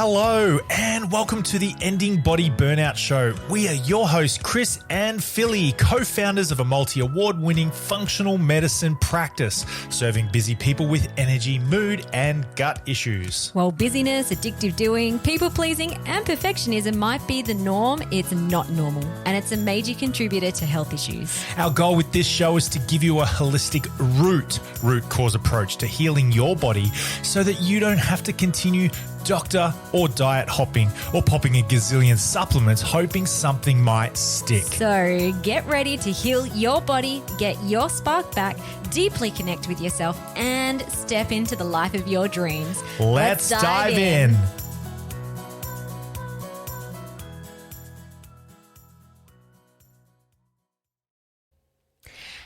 Hello and welcome to the Ending Body Burnout Show. We are your hosts, Chris and Philly, co-founders of a multi-award-winning functional medicine practice, serving busy people with energy, mood, and gut issues. While busyness, addictive doing, people-pleasing, and perfectionism might be the norm, it's not normal, and it's a major contributor to health issues. Our goal with this show is to give you a holistic root cause approach to healing your body so that you don't have to continue doctor or diet hopping or popping a gazillion supplements hoping something might stick. So get ready to heal your body, get your spark back, deeply connect with yourself, and step into the life of your dreams. Let's dive in.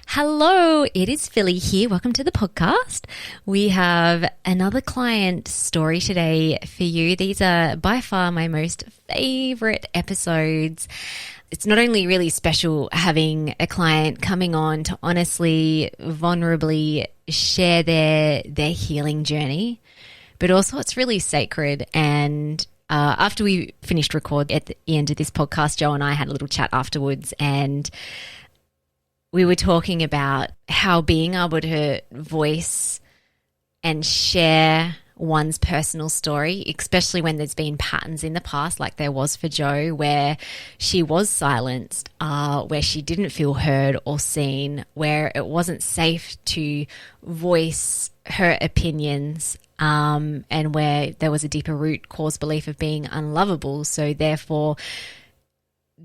Hello, it is Philly here. Welcome to the podcast. We have another client story today for you. These are by far my most favorite episodes. It's not only really special having a client coming on to honestly, vulnerably share their healing journey, but also it's really sacred. And after we finished record at the end of this podcast, Joe and I had a little chat afterwards, and we were talking about how being able to voice and share one's personal story, especially when there's been patterns in the past, like there was for Jo, where she was silenced, where she didn't feel heard or seen, where it wasn't safe to voice her opinions, and where there was a deeper root cause belief of being unlovable. So therefore,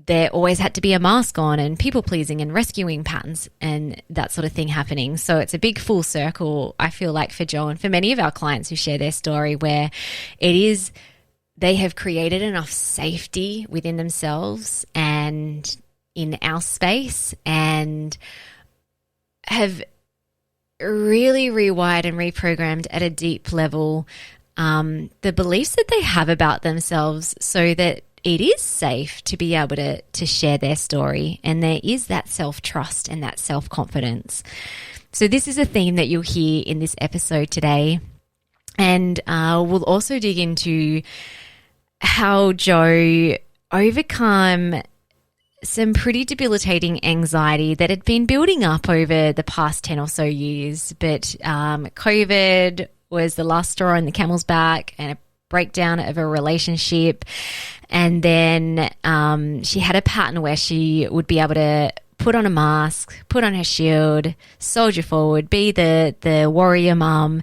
there always had to be a mask on and people-pleasing and rescuing patterns and that sort of thing happening. So it's a big full circle, I feel like, for Jo and for many of our clients who share their story, where it is they have created enough safety within themselves and in our space and have really rewired and reprogrammed at a deep level the beliefs that they have about themselves so that it is safe to be able to share their story, and there is that self-trust and that self-confidence. So this is a theme that you'll hear in this episode today, and we'll also dig into how Jo overcome some pretty debilitating anxiety that had been building up over the past 10 or so years, but COVID was the last straw on the camel's back, and a breakdown of a relationship. And then she had a pattern where she would be able to put on a mask, put on her shield, soldier forward, be the warrior mum.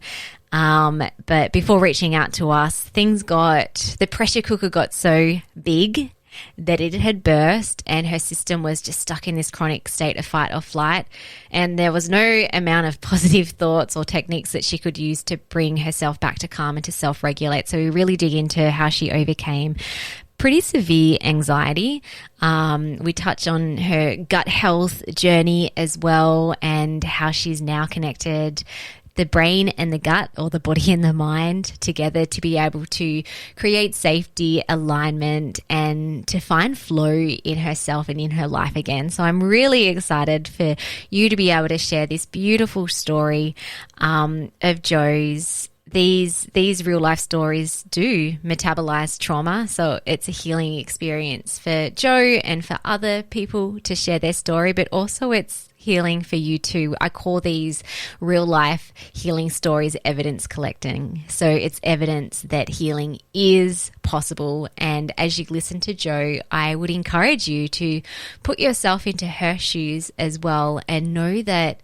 But before reaching out to us, the pressure cooker got so big that it had burst, and her system was just stuck in this chronic state of fight or flight. And there was no amount of positive thoughts or techniques that she could use to bring herself back to calm and to self-regulate. So we really dig into how she overcame pretty severe anxiety. We touch on her gut health journey as well, and how she's now connected the brain and the gut, or the body and the mind, together to be able to create safety, alignment, and to find flow in herself and in her life again. So I'm really excited for you to be able to share this beautiful story of Jo's. These real life stories do metabolize trauma, so it's a healing experience for Jo and for other people to share their story, but also it's healing for you too. I call these real life healing stories evidence collecting. So it's evidence that healing is possible. And as you listen to Jo, I would encourage you to put yourself into her shoes as well, and know that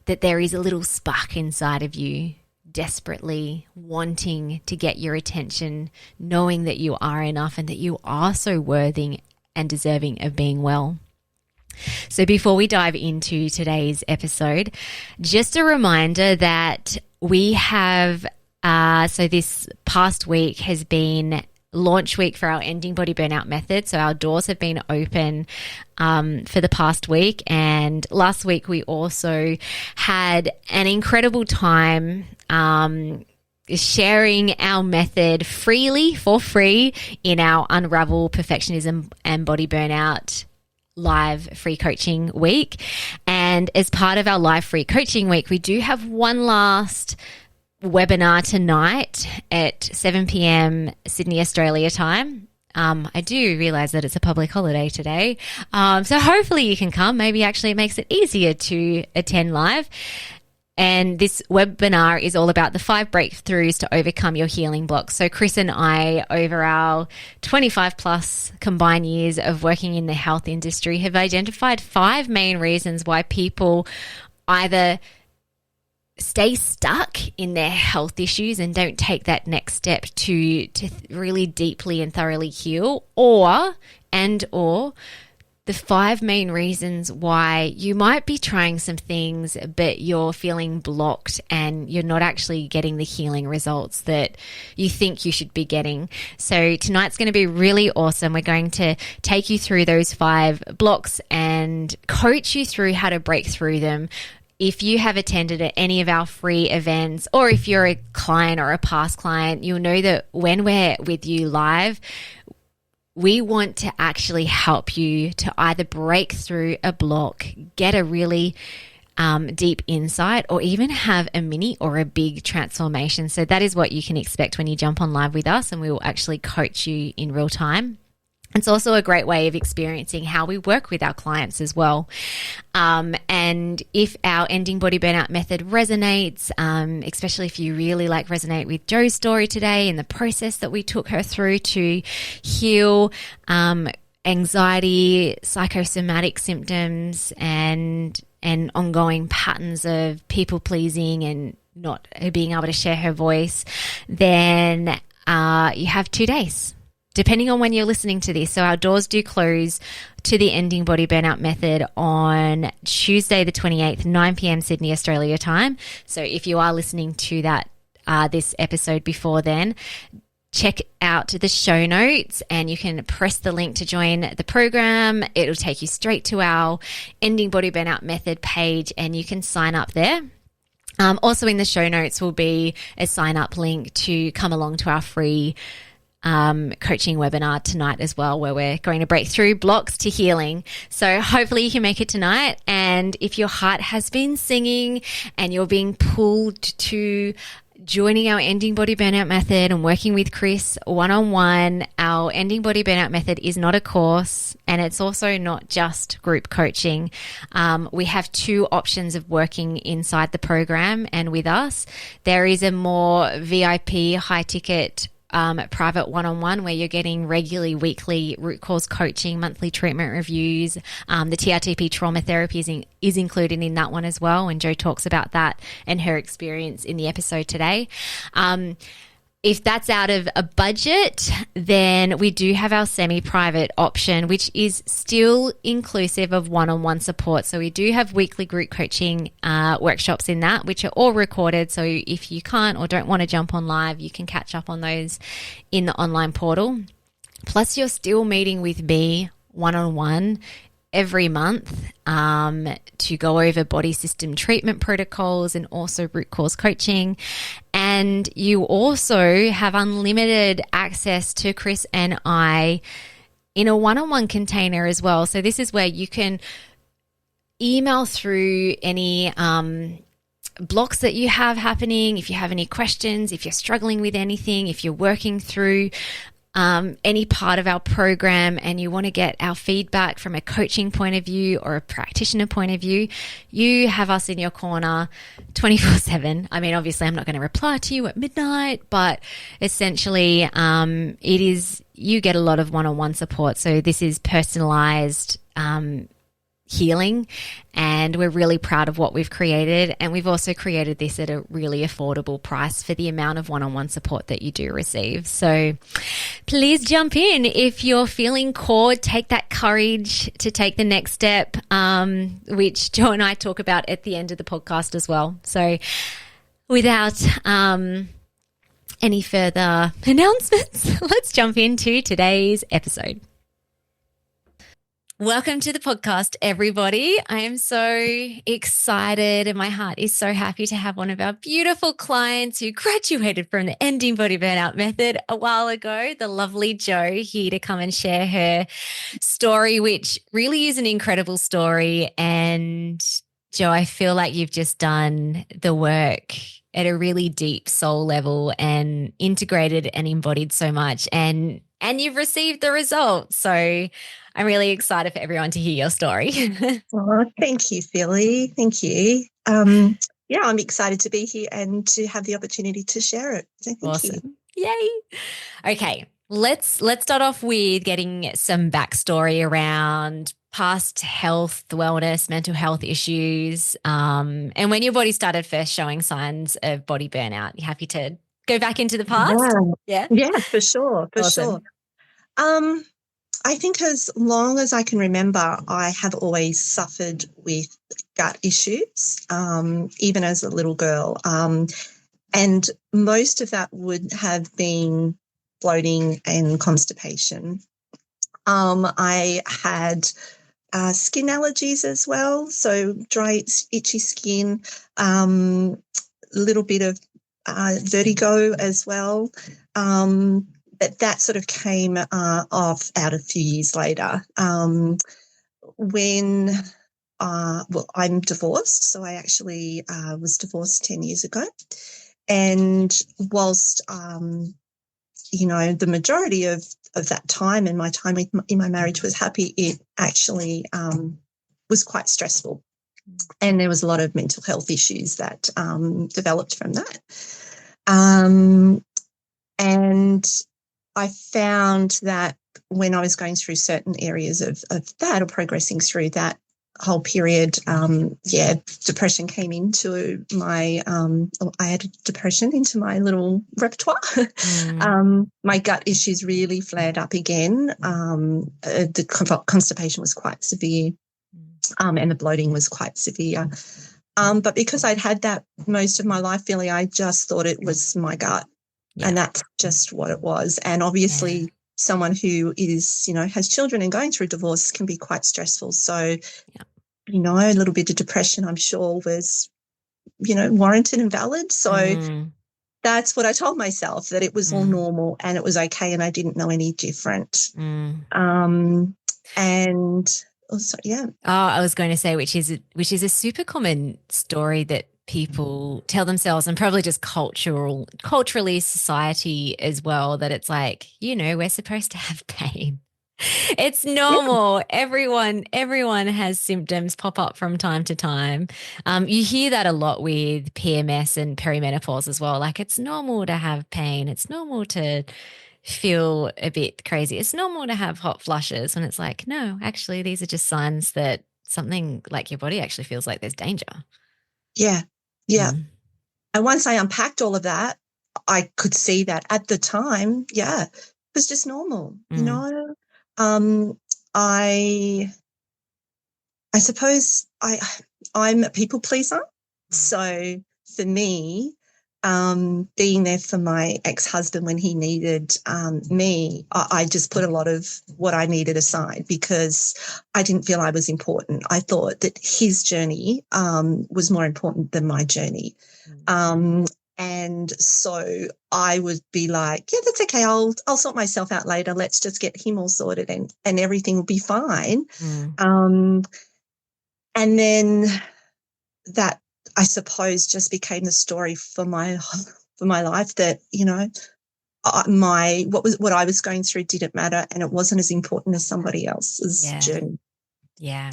there is a little spark inside of you, desperately wanting to get your attention, knowing that you are enough and that you are so worthy and deserving of being well. So before we dive into today's episode, just a reminder that we have, so this past week has been launch week for our Ending Body Burnout Method. So our doors have been open for the past week. And last week we also had an incredible time sharing our method freely, for free, in our Unravel Perfectionism and Body Burnout live free coaching week. And as part of our live free coaching week, we do have one last webinar tonight at 7 p.m. Sydney, Australia time. I do realize that it's a public holiday today. So hopefully you can come. Maybe actually it makes it easier to attend live. And this webinar is all about the 5 breakthroughs to overcome your healing blocks. So Chris and I, over our 25 plus combined years of working in the health industry, have identified 5 main reasons why people either stay stuck in their health issues and don't take that next step to really deeply and thoroughly heal, or the 5 main reasons why you might be trying some things, but you're feeling blocked and you're not actually getting the healing results that you think you should be getting. So tonight's going to be really awesome. We're going to take you through those 5 blocks and coach you through how to break through them. If you have attended at any of our free events, or if you're a client or a past client, you'll know that when we're with you live, we want to actually help you to either break through a block, get a really deep insight, or even have a mini or a big transformation. So that is what you can expect when you jump on live with us, and we will actually coach you in real time. It's also a great way of experiencing how we work with our clients as well. And if our Ending Body Burnout Method resonates, especially if you really resonate with Jo's story today and the process that we took her through to heal anxiety, psychosomatic symptoms, and ongoing patterns of people pleasing and not being able to share her voice, then you have 2 days, depending on when you're listening to this. So our doors do close to the Ending Body Burnout Method on Tuesday the 28th, 9 p.m. Sydney, Australia time. So if you are listening to that this episode before then, check out the show notes and you can press the link to join the program. It'll take you straight to our Ending Body Burnout Method page and you can sign up there. Also in the show notes will be a sign up link to come along to our free coaching webinar tonight as well, where we're going to break through blocks to healing. So hopefully you can make it tonight. And if your heart has been singing and you're being pulled to joining our Ending Body Burnout Method and working with Chris one-on-one, our Ending Body Burnout Method is not a course, and it's also not just group coaching. We have 2 options of working inside the program and with us. There is a more VIP, high-ticket private one-on-one where you're getting regularly weekly root cause coaching, monthly treatment reviews. The TRTP trauma therapy is included in that one as well, and Jo talks about that and her experience in the episode today. If that's out of a budget, then we do have our semi-private option, which is still inclusive of one-on-one support. So we do have weekly group coaching workshops in that, which are all recorded. So if you can't or don't want to jump on live, you can catch up on those in the online portal. Plus, you're still meeting with me one-on-one every month to go over body system treatment protocols and also root cause coaching. And you also have unlimited access to Chris and I in a one-on-one container as well. So this is where you can email through any blocks that you have happening, if you have any questions, if you're struggling with anything, if you're working through any part of our program and you want to get our feedback from a coaching point of view or a practitioner point of view, you have us in your corner 24/7. I mean, obviously I'm not going to reply to you at midnight, but essentially you get a lot of one-on-one support. So this is personalized healing, and we're really proud of what we've created. And we've also created this at a really affordable price for the amount of one-on-one support that you do receive. So please jump in if you're feeling called. Take that courage to take the next step, which Jo and I talk about at the end of the podcast as well. So without any further announcements, let's jump into today's episode. Welcome to the podcast, everybody. I am so excited and my heart is so happy to have one of our beautiful clients who graduated from the Ending Body Burnout Method a while ago, the lovely Jo, here to come and share her story, which really is an incredible story. And Jo, I feel like you've just done the work at a really deep soul level and integrated and embodied so much, and you've received the results. So I'm really excited for everyone to hear your story. Oh, thank you, Philly. Thank you. Yeah, I'm excited to be here and to have the opportunity to share it. So thank you. Awesome. Yay. Okay. Let's start off with getting some backstory around past health, wellness, mental health issues, and when your body started first showing signs of body burnout. You happy to go back into the past? Yeah, Yeah. yeah, for sure, for sure. Awesome. I think as long as I can remember, I have always suffered with gut issues, even as a little girl. And most of that would have been bloating and constipation. I had skin allergies as well, so dry, itchy skin, a little bit of vertigo as well. But that sort of came off out a few years later. When I'm divorced, so I actually was divorced 10 years ago. And whilst, the majority of that time and my time in my marriage was happy, it actually was quite stressful. And there was a lot of mental health issues that developed from that. And I found that when I was going through certain areas of that or progressing through that whole period, depression came into my, I had depression into my little repertoire. My gut issues really flared up again. The constipation was quite severe, and the bloating was quite severe. But because I'd had that most of my life, Philly, I just thought it was my gut. Yeah. And that's just what it was. And obviously someone who is, has children and going through divorce can be quite stressful. So, a little bit of depression, I'm sure, was, warranted and valid. So that's what I told myself, that it was all normal and it was okay and I didn't know any different. And also, yeah. Oh, I was going to say, which is a super common story that people tell themselves, and probably just culturally, society as well, that it's like, we're supposed to have pain. It's normal. Yeah. Everyone has symptoms pop up from time to time. You hear that a lot with PMS and perimenopause as well. Like, it's normal to have pain. It's normal to feel a bit crazy. It's normal to have hot flushes, when it's like, no, actually, these are just signs that something like your body actually feels like there's danger. Yeah. Yeah. And once I unpacked all of that, I could see that at the time, it was just normal, I suppose I'm a people pleaser. So for me, being there for my ex-husband when he needed me, I just put a lot of what I needed aside because I didn't feel I was important. I thought that his journey was more important than my journey. And so I would be like, yeah, that's okay. I'll sort myself out later. Let's just get him all sorted and everything will be fine. And then that, I suppose, just became the story for my life, that, what I was going through didn't matter and it wasn't as important as somebody else's journey. Yeah.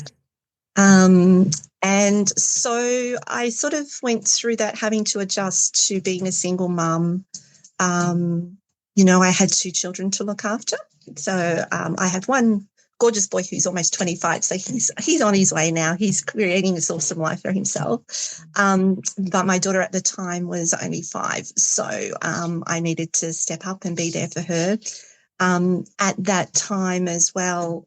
And so I sort of went through that, having to adjust to being a single mum. I had 2 children to look after. So I have one gorgeous boy who's almost 25. So he's on his way now. He's creating this awesome life for himself. But my daughter at the time was only 5. So I needed to step up and be there for her. At that time as well,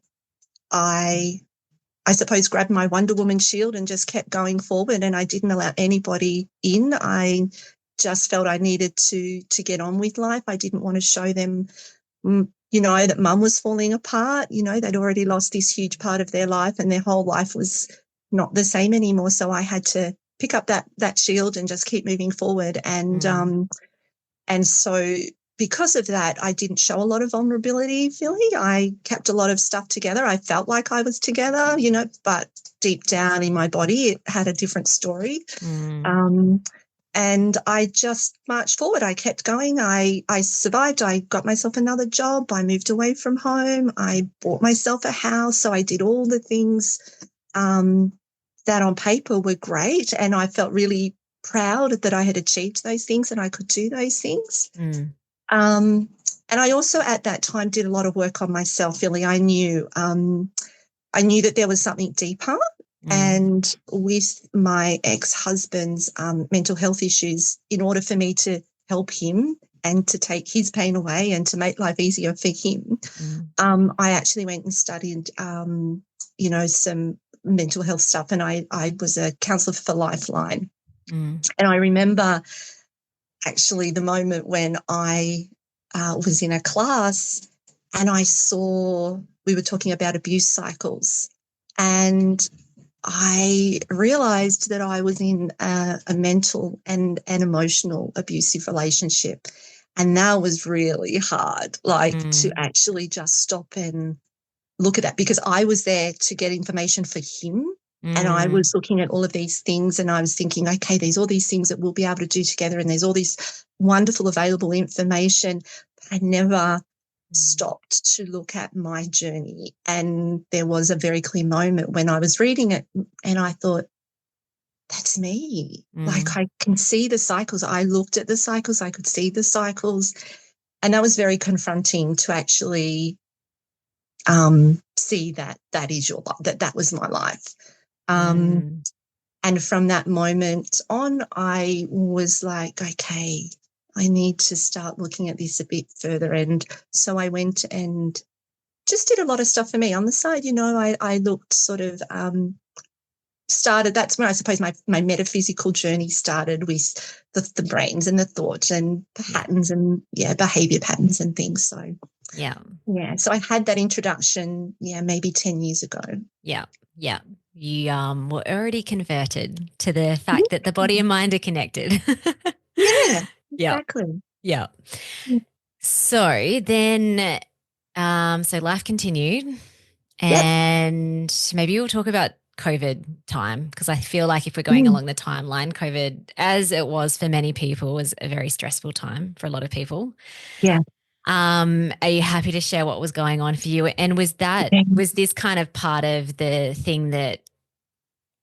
I suppose, grabbed my Wonder Woman shield and just kept going forward, and I didn't allow anybody in. I just felt I needed to get on with life. I didn't want to show them, that mum was falling apart. They'd already lost this huge part of their life and their whole life was not the same anymore. So I had to pick up that shield and just keep moving forward. And so because of that, I didn't show a lot of vulnerability, Philly. I kept a lot of stuff together. I felt like I was together, but deep down in my body, it had a different story. And I just marched forward. I kept going. I survived. I got myself another job. I moved away from home. I bought myself a house. So I did all the things that on paper were great. And I felt really proud that I had achieved those things and I could do those things. And I also at that time did a lot of work on myself, really. I knew that there was something deeper. And with my ex-husband's mental health issues, in order for me to help him and to take his pain away and to make life easier for him, I actually went and studied, some mental health stuff. And I was a counsellor for Lifeline. And I remember actually the moment when I was in a class and I saw we were talking about abuse cycles, and I realised that I was in a mental and an emotional abusive relationship, and that was really hard, to actually just stop and look at that, because I was there to get information for him. And I was looking at all of these things and I was thinking, okay, there's all these things that we'll be able to do together and there's all this wonderful available information. But I never stopped to look at my journey. And there was a very clear moment when I was reading it and I thought, that's me. Like, I can see the cycles. I looked at the cycles. I could see the cycles. And that was very confronting to actually see that is your life, that was my life. And from that moment on, I was like, okay, I need to start looking at this a bit further. And so I went and just did a lot of stuff for me on the side. I looked sort of started, that's where I suppose my metaphysical journey started, with the brains and the thoughts and patterns and behavior patterns and things. So so I had that introduction maybe 10 years ago. You were already converted to the fact that the body and mind are connected. Exactly. So then so life continued, and maybe we'll talk about COVID time, because I feel like if we're going along the timeline, COVID, as it was for many people, was a very stressful time for a lot of people. Are you happy to share what was going on for you? And was this kind of part of the thing that,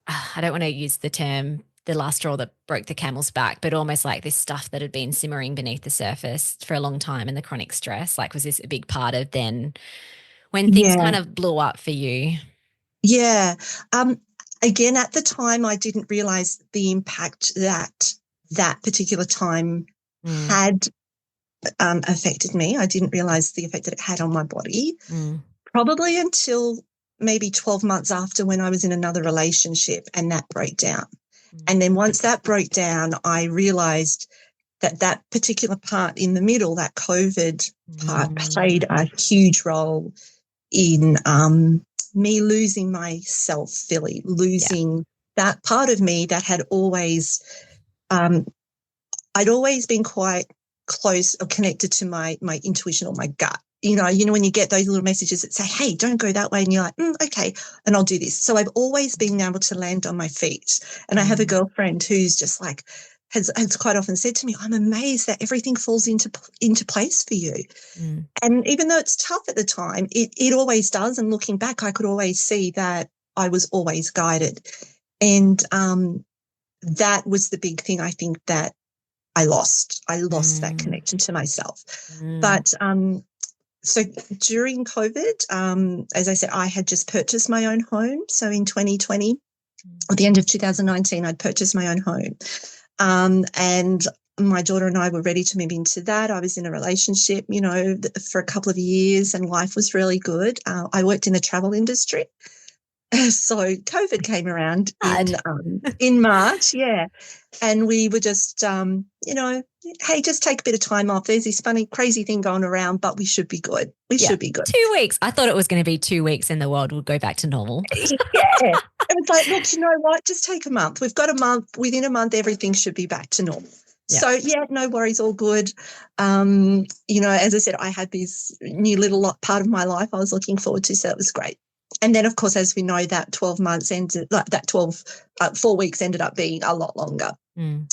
I don't want to use the term the last straw that broke the camel's back, but almost like this stuff that had been simmering beneath the surface for a long time and the chronic stress? Like, was this a big part of then when things kind of blew up for you? Again, at the time, I didn't realize the impact that particular time had affected me. I didn't realize the effect that it had on my body, probably until maybe 12 months after, when I was in another relationship and that broke down. And then once that broke down, I realized that particular part in the middle, that COVID part, played a huge role in me losing myself, Philly, losing that part of me that had always, I'd always been quite close or connected to my intuition or my gut. You know, when you get those little messages that say, hey, don't go that way. And you're like, okay, and I'll do this. So I've always been able to land on my feet. And I have a girlfriend who's just like, has quite often said to me, I'm amazed that everything falls into place for you. And even though it's tough at the time, it always does. And looking back, I could always see that I was always guided. And that was the big thing, I think, that I lost. I lost that connection to myself. But so during COVID, as I said, I had just purchased my own home. So in 2020, at the end of 2019, I'd purchased my own home. And my daughter and I were ready to move into that. I was in a relationship, for a couple of years, and life was really good. I worked in the travel industry. So COVID came around in March, and we were just, hey, just take a bit of time off. There's this funny, crazy thing going around, but we should be good. We should be good. 2 weeks. I thought it was going to be 2 weeks and the world would go back to normal. It was like, look, you know what? Just take a month. We've got a month. Within a month, everything should be back to normal. So, no worries, all good. As I said, I had this new little part of my life I was looking forward to, so it was great. And then, of course, as we know, that 12 months ended, 4 weeks ended up being a lot longer. Mm.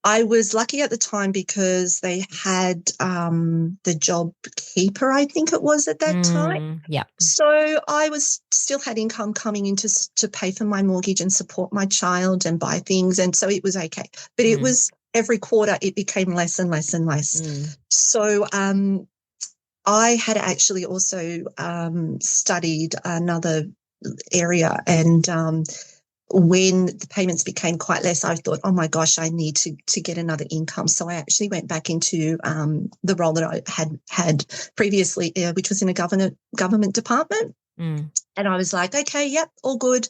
I was lucky at the time because they had the job keeper, I think it was at that time. Yeah. So I still had income coming in to pay for my mortgage and support my child and buy things. And so it was okay. But it was every quarter it became less and less and less. So I had actually also studied another area, and when the payments became quite less, I thought, oh my gosh, I need to get another income. So I actually went back into the role that I had previously, which was in a government department. And I was like, okay, yep, all good.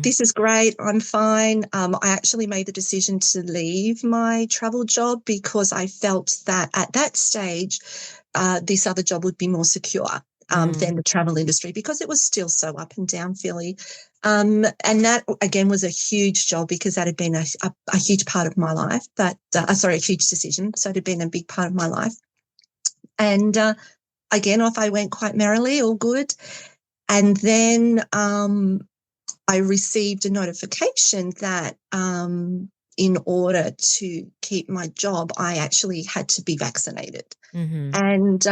This is great. I'm fine. I actually made the decision to leave my travel job because I felt that at that stage, this other job would be more secure than the travel industry, because it was still so up and down, Philly. And that, again, was a huge job because that had been a huge part of my life, a huge decision. So it had been a big part of my life. And again, off I went quite merrily, all good. And then I received a notification that in order to keep my job, I actually had to be vaccinated. And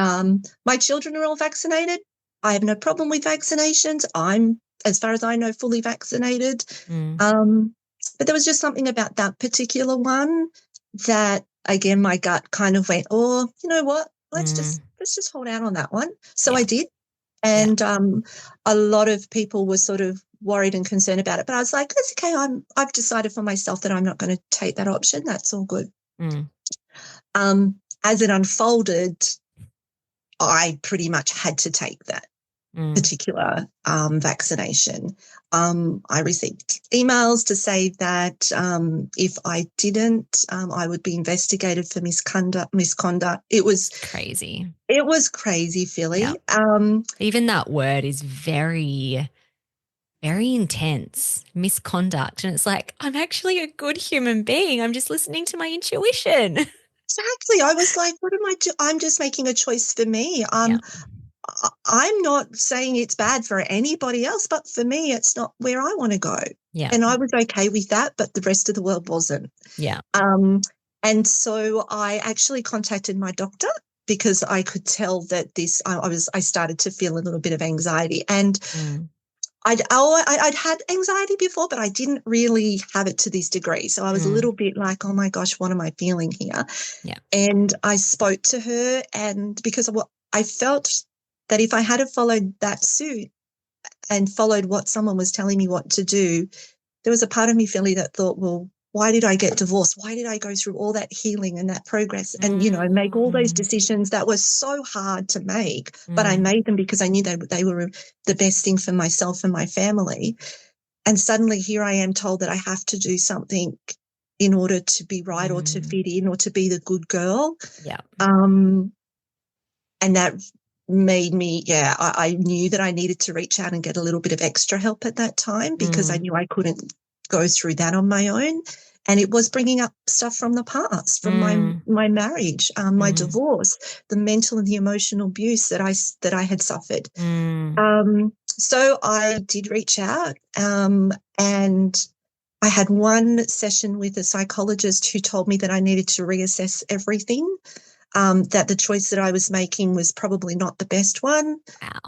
my children are all vaccinated. I have no problem with vaccinations. I'm, as far as I know, fully vaccinated. But there was just something about that particular one that, again, my gut kind of went, oh, you know what? Let's just hold out on that one. So I did. And a lot of people were sort of worried and concerned about it. But I was like, that's okay. I've decided for myself that I'm not going to take that option. That's all good. As it unfolded, I pretty much had to take that particular vaccination. I received emails to say that if I didn't, I would be investigated for misconduct. It was crazy. It was crazy, Philly. Yep. Even that word is very, very intense, misconduct. And it's like, I'm actually a good human being. I'm just listening to my intuition. Exactly. I was like, what am I doing? I'm just making a choice for me. I'm not saying it's bad for anybody else, but for me, it's not where I want to go. Yeah. And I was okay with that, but the rest of the world wasn't. Yeah. And so I actually contacted my doctor because I could tell that I started to feel a little bit of anxiety. And I'd had anxiety before, but I didn't really have it to this degree. So I was a little bit like, oh my gosh, what am I feeling here? Yeah. And I spoke to her, and because I felt that if I had followed that suit and followed what someone was telling me what to do, there was a part of me, Philly, that thought, well, why did I get divorced? Why did I go through all that healing and that progress and, make all those decisions that were so hard to make, but I made them because I knew they were the best thing for myself and my family. And suddenly here I am told that I have to do something in order to be right or to fit in or to be the good girl. Yeah. And that made me, I knew that I needed to reach out and get a little bit of extra help at that time because I knew I couldn't go through that on my own. And it was bringing up stuff from the past, from my marriage, my divorce, the mental and the emotional abuse that I had suffered. So I did reach out, and I had one session with a psychologist who told me that I needed to reassess everything, that the choice that I was making was probably not the best one.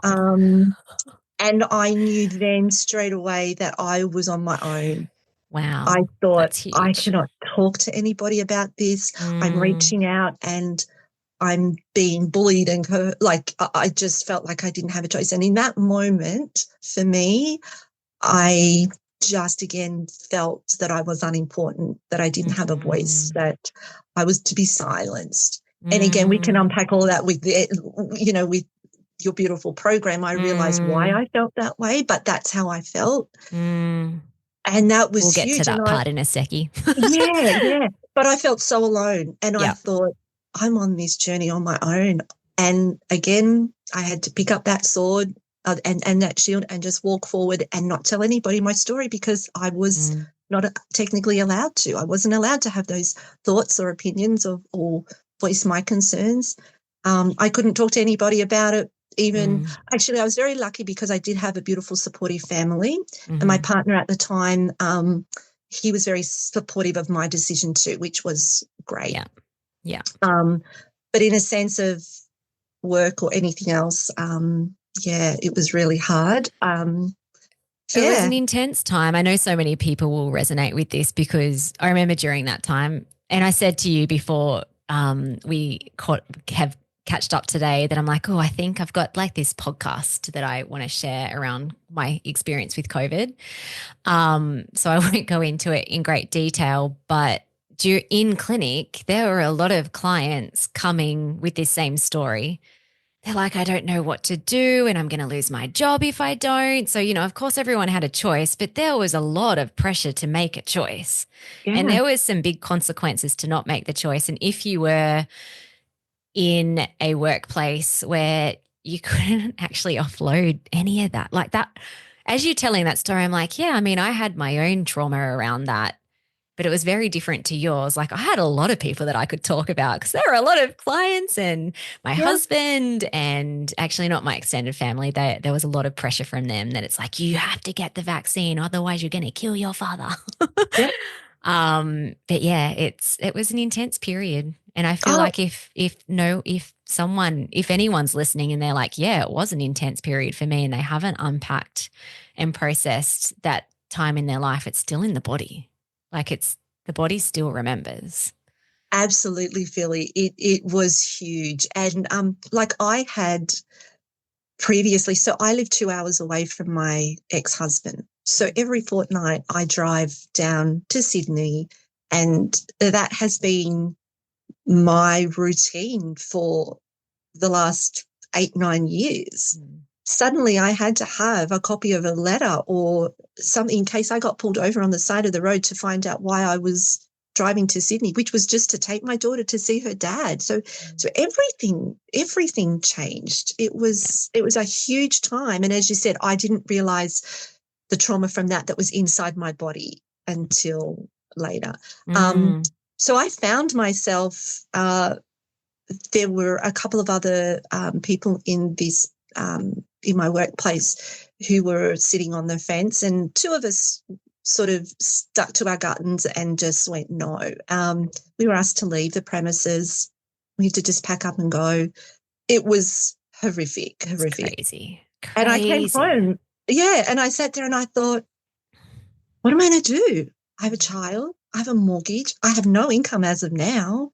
Wow. And I knew then straight away that I was on my own. Wow. I thought, that's huge. I cannot talk to anybody about this. I'm reaching out and I'm being bullied and I just felt like I didn't have a choice. And in that moment, for me, I just again felt that I was unimportant, that I didn't have a voice, that I was to be silenced. And again, we can unpack all that with with your beautiful program. I realized why I felt that way, but that's how I felt. And that was huge. We'll get to that part in a seckie. Yeah. But I felt so alone. And I thought, I'm on this journey on my own. And again, I had to pick up that sword and that shield and just walk forward and not tell anybody my story because I was not technically allowed to. I wasn't allowed to have those thoughts or opinions or voice my concerns. I couldn't talk to anybody about it. Actually, I was very lucky because I did have a beautiful supportive family, and my partner at the time he was very supportive of my decision too, which was great. Yeah. Yeah. But in a sense of work or anything else, it was really hard. It was an intense time. I know so many people will resonate with this because I remember during that time, and I said to you before we have catched up today that I'm like, I think I've got like this podcast that I want to share around my experience with COVID. So I won't go into it in great detail, but in clinic, there were a lot of clients coming with this same story. They're like, I don't know what to do and I'm going to lose my job if I don't. So, of course, everyone had a choice, but there was a lot of pressure to make a choice. Yeah. And there was some big consequences to not make the choice. And if you were in a workplace where you couldn't actually offload any of that, like that, as you're telling that story, I'm like, yeah, I mean, I had my own trauma around that. But it was very different to yours. Like I had a lot of people that I could talk about because there were a lot of clients and my husband and actually not my extended family. There was a lot of pressure from them that it's like, you have to get the vaccine, otherwise you're going to kill your father. Yep. But yeah, it was an intense period. And I feel like if anyone's listening and they're like, yeah, it was an intense period for me and they haven't unpacked and processed that time in their life, it's still in the body. Like the body still remembers. Absolutely, Philly. It was huge. And like I had previously, so I live 2 hours away from my ex-husband. So every fortnight I drive down to Sydney, and that has been my routine for the last 8-9 years. Suddenly I had to have a copy of a letter or something in case I got pulled over on the side of the road to find out why I was driving to Sydney, which was just to take my daughter to see her dad. So everything changed. It was a huge time. And as you said, I didn't realize the trauma from that was inside my body until later. So I found myself, there were a couple of other people in this in my workplace who were sitting on the fence, and two of us sort of stuck to our guns and just went no. We were asked to leave the premises. We had to just pack up and go. It was horrific. Crazy. And I came home, and I sat there and I thought, what am I going to do? I have a child. I have a mortgage. I have no income as of now.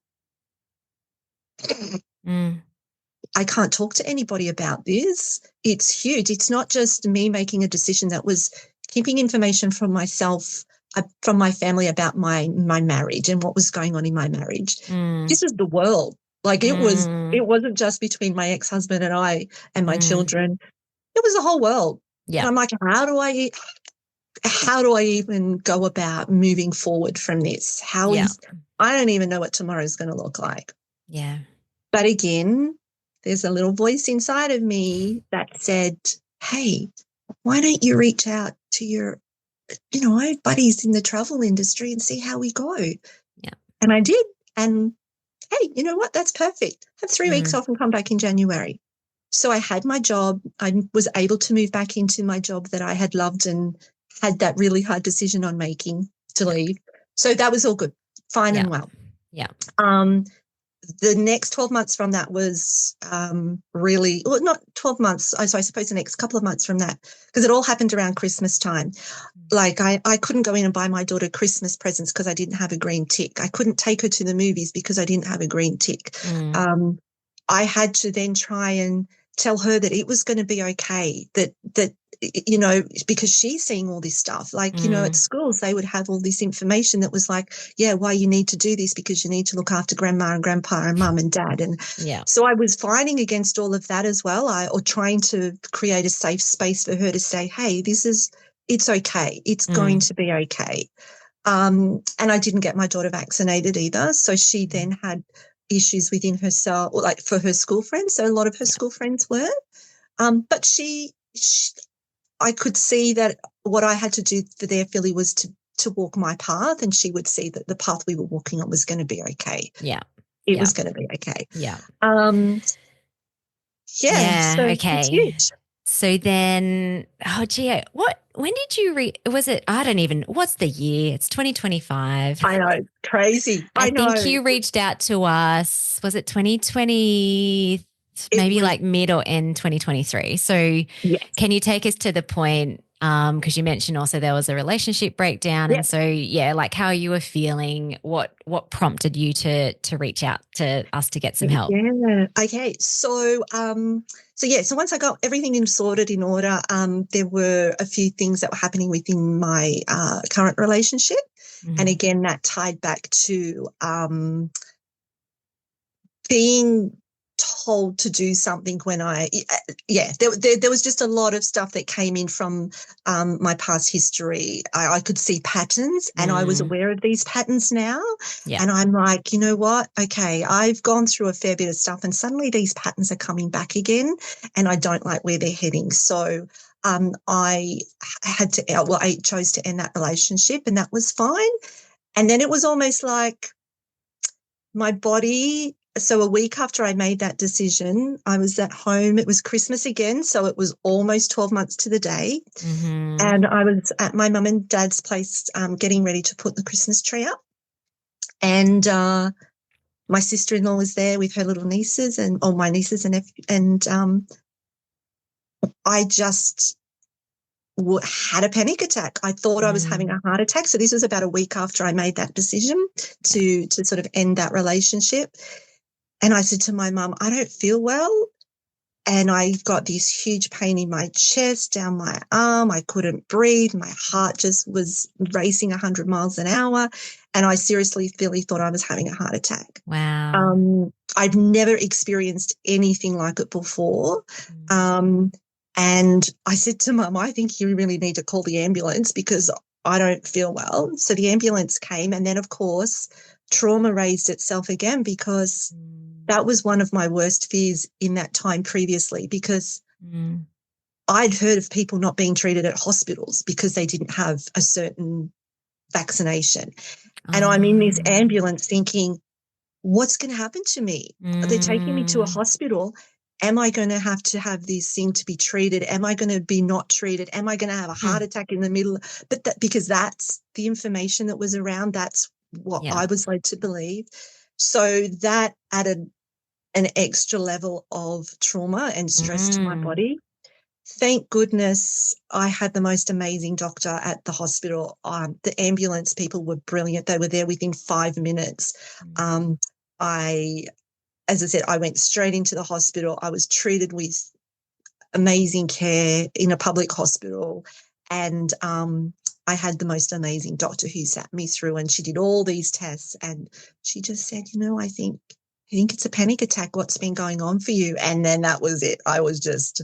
I can't talk to anybody about this. It's huge. It's not just me making a decision that was keeping information from myself, from my family about my marriage and what was going on in my marriage. This is the world. Like it wasn't just between my ex-husband and I and my children. It was the whole world. Yeah. And I'm like, how do I even go about moving forward from this? I don't even know what tomorrow's going to look like. Yeah. But again, there's a little voice inside of me that said, hey, why don't you reach out to your, buddies in the travel industry and see how we go? Yeah. And I did. And hey, you know what? That's perfect. Have 3 weeks off and come back in January. So I had my job. I was able to move back into my job that I had loved and had that really hard decision on making to leave. So that was all good, fine and well. Yeah. The next 12 months from that was really, well, not 12 months, so I suppose the next couple of months from that, because it all happened around Christmas time. Like I couldn't go in and buy my daughter Christmas presents because I didn't have a green tick. I couldn't take her to the movies because I didn't have a green tick. I had to then try and tell her that it was going to be okay, that because she's seeing all this stuff. Like, at schools, they would have all this information that was like, why you need to do this because you need to look after grandma and grandpa and mum and dad. And so I was fighting against all of that as well, or trying to create a safe space for her to say, hey, it's okay. It's going to be okay. And I didn't get my daughter vaccinated either. So she then had issues within herself, or like for her school friends. So a lot of her school friends were. But she I could see that what I had to do for their Philly was to walk my path, and she would see that the path we were walking on was going to be okay. Yeah. It was going to be okay. Yeah. So okay. it's huge. So then, oh gee, when did you was it, I don't even, what's the year? It's 2025. I know, crazy. I I think know. you reached out to us, was it 2020, It maybe was, like mid or end 2023? So yes. can you take us to the point? Because you mentioned also there was a relationship breakdown. And Yep. so, yeah, like how you were feeling, what prompted you to reach out to us to get some help? Yeah. Okay. So once I got everything sorted in order, there were a few things that were happening within my current relationship. And Mhm. again, that tied back to being told to do something when there was just a lot of stuff that came in from my past history. I could see patterns and I was Mm, aware of these patterns now. yeah. And I'm like, you know what? Okay, I've gone through a fair bit of stuff and suddenly these patterns are coming back again and I don't like where they're heading. So I I chose to end that relationship and that was fine. And then it was almost like my body. So a week after I made that decision, I was at home. It was Christmas again. So it was almost 12 months to the day. Mm-hmm. And I was at my mum and dad's place getting ready to put the Christmas tree up. And my sister-in-law was there with her little nieces and all my nieces and nephew. And I just had a panic attack. I thought I was having a heart attack. So this was about a week after I made that decision Yeah. to sort of end that relationship. And I said to my mum, I don't feel well. And I got this huge pain in my chest, down my arm. I couldn't breathe. My heart just was racing 100 miles an hour. And I seriously really thought I was having a heart attack. Wow. I've never experienced anything like it before. Mm. Um, and I said to Mum, I think you really need to call the ambulance because I don't feel well. So the ambulance came. And then, of course, trauma raised itself again because Mm. that was one of my worst fears in that time previously because Mm. I'd heard of people not being treated at hospitals because they didn't have a certain vaccination. And I'm in this Um, ambulance thinking, what's going to happen to me? They're taking me to a mm. hospital. Am I going to have this thing to be treated? Am I going to be not treated? Am I going to have a Hmm. heart attack in the middle? Because that's the information that was around. That's what Yeah. I was led to believe. So that added an extra level of trauma and stress to my Mm. body. Thank goodness I had the most amazing doctor at the hospital. The ambulance people were brilliant. They were there within 5 minutes. Mm. Um, as I said, I went straight into the hospital. I was treated with amazing care in a public hospital. And I had the most amazing doctor who sat me through and she did all these tests. And she just said, I think it's a panic attack. What's been going on for you? And then that was it. I was just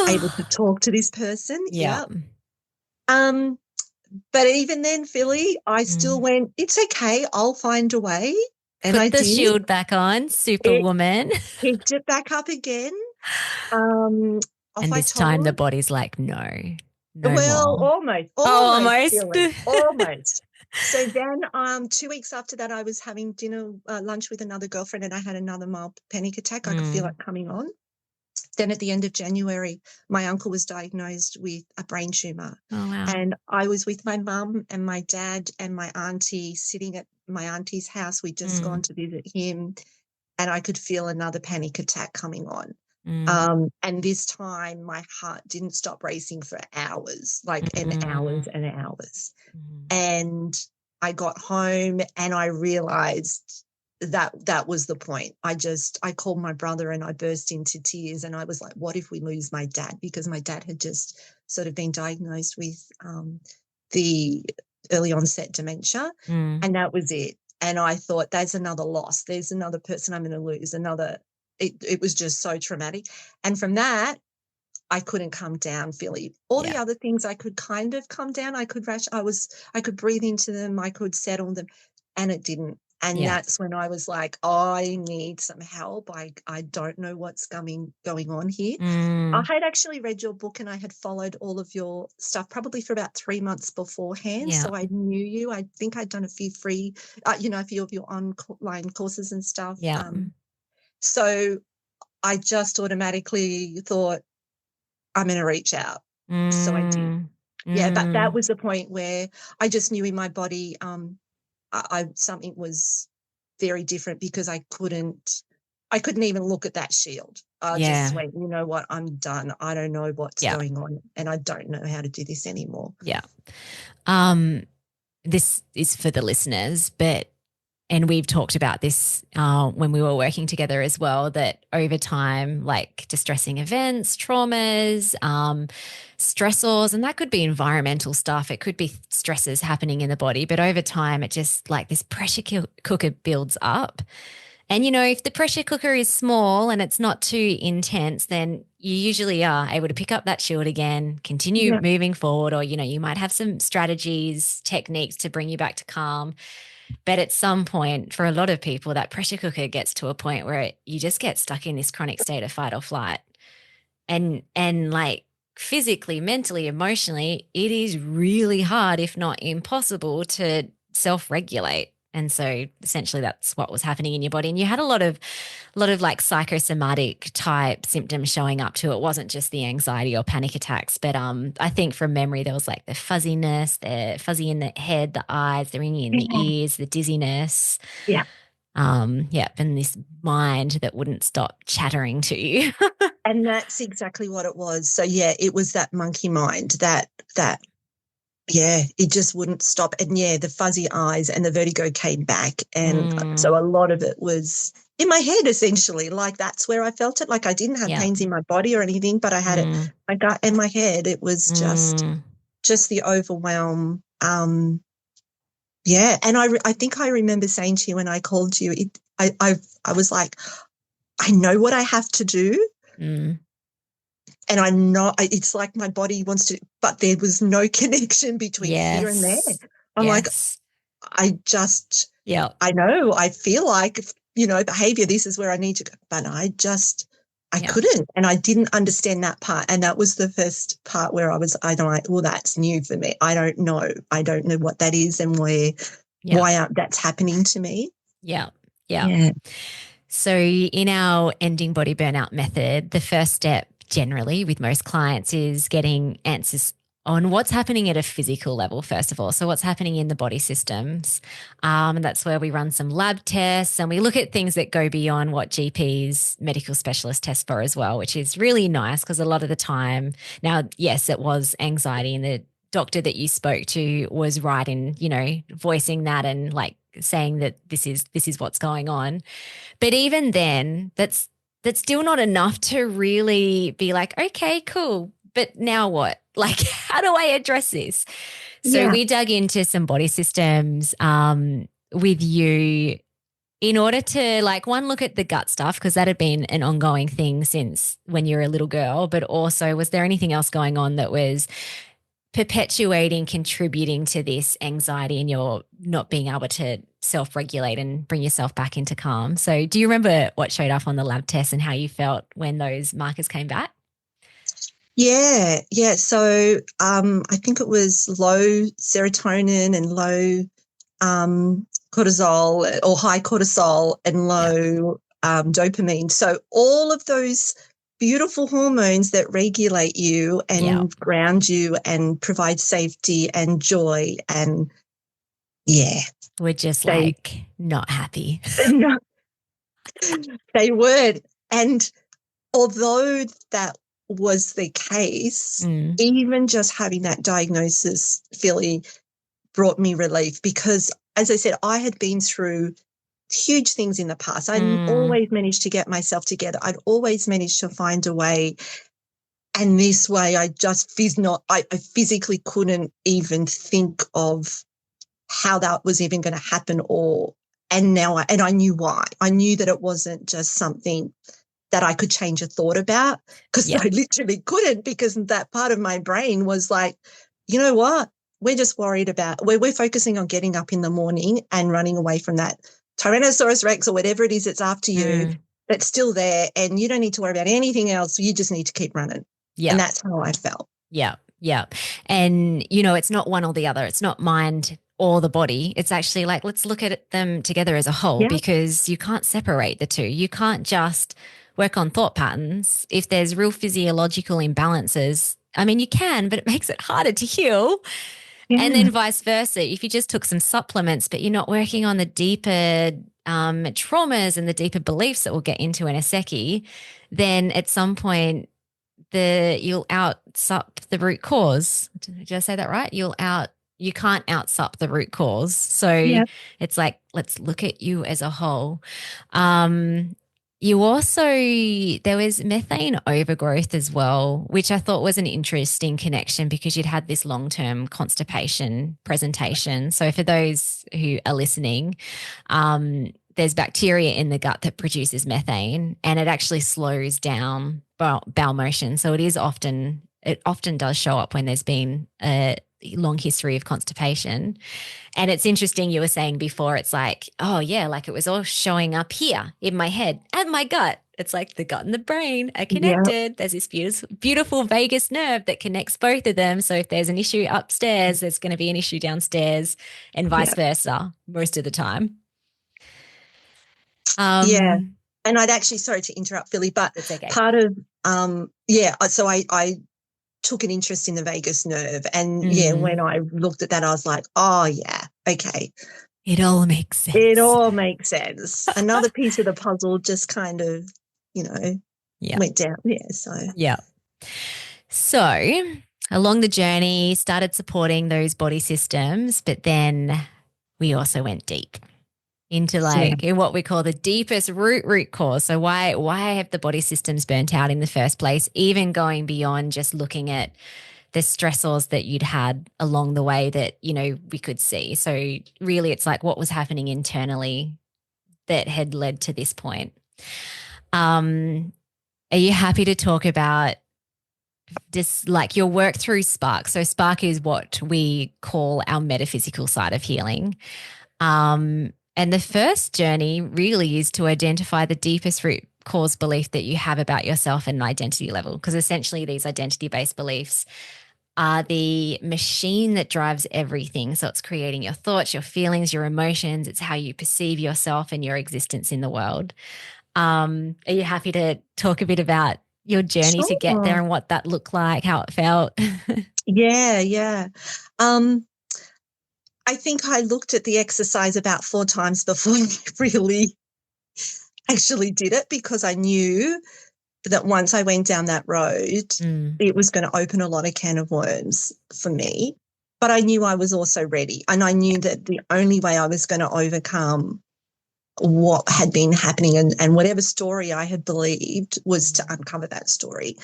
able to talk to this person. Yeah. Yeah. Um, but even then, Philly, I still Mm. went, it's okay. I'll find a way. And I Put the did. shield back on, It Superwoman. picked it back up again. Um, off And I this time the toddled. body's like, no, no Well, more. almost, Oh, almost, almost. Philly, almost. So then, 2 weeks after that, I was having lunch with another girlfriend, and I had another mild panic attack. I could feel Mm. it coming on. Then at the end of January, my uncle was diagnosed with a brain tumor. Oh, wow. And I was with my mum and my dad and my auntie sitting at my auntie's house. We'd just gone Mm. to visit him and I could feel another panic attack coming on. Mm. And this time my heart didn't stop racing for hours, and hours Mm. and hours. Mm. And I got home and I realized that was the point. I called my brother and I burst into tears and I was like, what if we lose my dad? Because my dad had just sort of been diagnosed with the early onset dementia. Mm. And that was it. And I thought, there's another loss. There's another person I'm going to lose. It was just so traumatic. And from that, I couldn't come down, Philly. All the Yeah. other things I could kind of come down. I could breathe into them. I could settle them, and it didn't. And Yeah. that's when I was like, I need some help. I don't know what's going on here. I Mm. had actually read your book and I had followed all of your stuff probably for about 3 months beforehand. Yeah. So I knew you. I think I'd done a few free, a few of your online courses and stuff. Yeah. So I just automatically thought, I'm going to reach out. So I did. Mm, Yeah, but that mm, was the point where I just knew in my body something was very different, because I couldn't even look at that shield. I just yeah, went, you know what, I'm done. I don't know what's yeah, going on, and I don't know how to do this anymore. yeah. Um, this is for the listeners, but and we've talked about this when we were working together as well, that over time, like distressing events, traumas, stressors, and that could be environmental stuff. It could be stresses happening in the body, but over time, it just like this pressure cooker builds up. And, if the pressure cooker is small and it's not too intense, then you usually are able to pick up that shield again, continue Yeah. moving forward, or, you might have some strategies, techniques to bring you back to calm. But at some point, for a lot of people, that pressure cooker gets to a point where you just get stuck in this chronic state of fight or flight. And like physically, mentally, emotionally, it is really hard, if not impossible, to self-regulate. And so essentially that's what was happening in your body. And you had a lot of like psychosomatic type symptoms showing up too. It wasn't just the anxiety or panic attacks, but I think from memory there was like the fuzziness, the fuzzy in the head, the eyes, the ringing in the Yeah. ears, the dizziness. Yeah. Yeah, and this mind that wouldn't stop chattering to you. And that's exactly what it was. So yeah, it was that monkey mind that yeah, it just wouldn't stop. And yeah, the fuzzy eyes and the vertigo came back. And so Mm, a lot of it was in my head, essentially. Like that's where I felt it. Like I didn't have yeah. pains in my body or anything, but I had it, Mm, my gut and my head. It was mm, just the overwhelm. Yeah. And I think I remember saying to you when I called you, I was like, I know what I have to do. mm. And I'm not, it's like my body wants to, but there was no connection between here and there. Yes. I'm like, Yes. Yeah. I know, I feel like, behavior, this is where I need to go. But I Yeah. couldn't. And I didn't understand that part. And that was the first part where I don't like, well, that's new for me. I don't know. I don't know what that is and Yeah. why that's happening to me. Yeah. Yeah. Yeah. So, in our ending body burnout method, the first step generally with most clients is getting answers on what's happening at a physical level, first of all. So, what's happening in the body systems. And that's where we run some lab tests and we look at things that go beyond what GPs, medical specialists test for as well, which is really nice because a lot of the time, now, yes, it was anxiety, and the doctor that you spoke to was right in, voicing that and like saying that this is what's going on. But even then, that's still not enough to really be like, okay, cool. But now what? Like, how do I address this? So Yeah. we dug into some body systems with you in order to like one, look at the gut stuff, because that had been an ongoing thing since when you were a little girl. But also, was there anything else going on that was perpetuating, contributing to this anxiety and you're not being able to self-regulate and bring yourself back into calm? So do you remember what showed up on the lab test and how you felt when those markers came back? Yeah. Yeah. So I think it was low serotonin and low cortisol, or high cortisol and Yeah. low dopamine. So all of those beautiful hormones that regulate you Yeah. and ground you and provide safety and joy. And yeah, We're just they like not happy. no, they weren't. And although that was the case, Mm, even just having that diagnosis, Philly, brought me relief, because, as I said, I had been through huge things in the past. I mm, always managed to get myself together. I'd always managed to find a way. And this way, I physically couldn't even think of how that was even going to happen, and I knew why. I knew that it wasn't just something that I could change a thought about, because yeah. I literally couldn't, because that part of my brain was like, you know what? We're just worried about, we're focusing on getting up in the morning and running away from that Tyrannosaurus Rex or whatever it is that's after you, Mm, that's still there. And you don't need to worry about anything else. You just need to keep running. yeah. And that's how I felt. Yeah. Yeah. And, it's not one or the other. It's not mind or the body. It's actually like, let's look at them together as a whole, Yeah. because you can't separate the two. You can't just work on thought patterns, if there's real physiological imbalances, I mean, you can, but it makes it harder to heal. And Yeah. then vice versa. If you just took some supplements, but you're not working on the deeper traumas and the deeper beliefs that we'll get into in a secchi, then at some point you'll outsup the root cause. Did I say that right? You can't outsup the root cause. So Yeah. it's like, let's look at you as a whole. You also, there was methane overgrowth as well, which I thought was an interesting connection because you'd had this long-term constipation presentation. So for those who are listening, there's bacteria in the gut that produces methane, and it actually slows down bowel motion. So it often does show up when there's been a long history of constipation. And it's interesting, you were saying before, it's like, oh yeah, like it was all showing up here in my head and my gut. It's like the gut and the brain are Yeah. connected. There's this beautiful vagus nerve that connects both of them. So if there's an issue upstairs, there's going to be an issue downstairs, and vice Yeah. versa most of the time. Yeah. And I'd actually, sorry to interrupt, Philly, but That's okay. part of, so I took an interest in the vagus nerve. And when I looked at that, I was like, oh, yeah, okay. It all makes sense. It all makes sense. Another piece of the puzzle just kind of, went down. Yeah. So along the journey, started supporting those body systems, but then we also went deep into what we call the deepest root cause. So why have the body systems burnt out in the first place, even going beyond just looking at the stressors that you'd had along the way that, we could see. So really it's like what was happening internally that had led to this point. Are you happy to talk about this, like your work through Spark? So Spark is what we call our metaphysical side of healing. And the first journey really is to identify the deepest root cause belief that you have about yourself at an identity level, because essentially these identity-based beliefs are the machine that drives everything. So it's creating your thoughts, your feelings, your emotions. It's how you perceive yourself and your existence in the world. Are you happy to talk a bit about your journey to get there and what that looked like, how it felt? Yeah. I think I looked at the exercise about 4 times before I really actually did it, because I knew that once I went down that road, it was going to open a lot of can of worms for me. But I knew I was also ready, and I knew that the only way I was going to overcome what had been happening and whatever story I had believed was to uncover that story.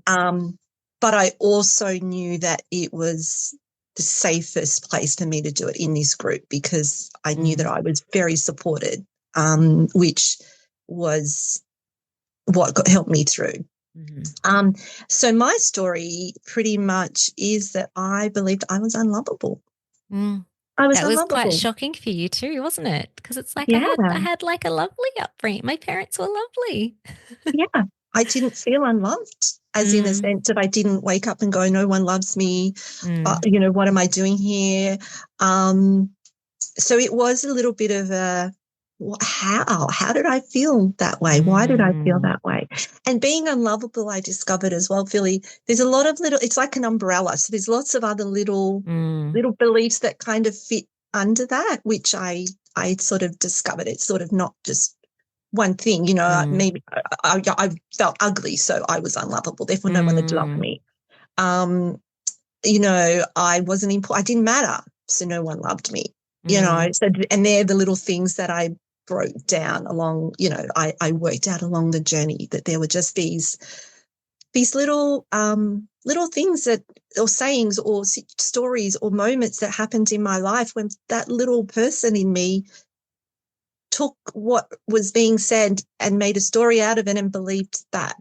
But I also knew that it was the safest place for me to do it in this group, because I knew that I was very supported, which was what helped me through. So my story pretty much is that I believed I was unlovable. I was that unlovable. was quite shocking for you too, wasn't it? Because it's like Yeah. I had like a lovely upbringing. My parents were lovely. Yeah. I didn't feel unloved, as in a sense that I didn't wake up and go, no one loves me. What am I doing here? So it was a little bit of a, how did I feel that way? Why did I feel that way? And being unlovable, I discovered as well, Philly, there's a lot of it's like an umbrella. So there's lots of other little beliefs that kind of fit under that, which I sort of discovered. It's sort of not just one thing, maybe I felt ugly, so I was unlovable. Therefore, no one would love me. I wasn't important. I didn't matter, so no one loved me. So, and they're the little things that I broke down along. I worked out along the journey that there were just these little things that, or sayings, or stories, or moments that happened in my life when that little person in me took what was being said and made a story out of it and believed that.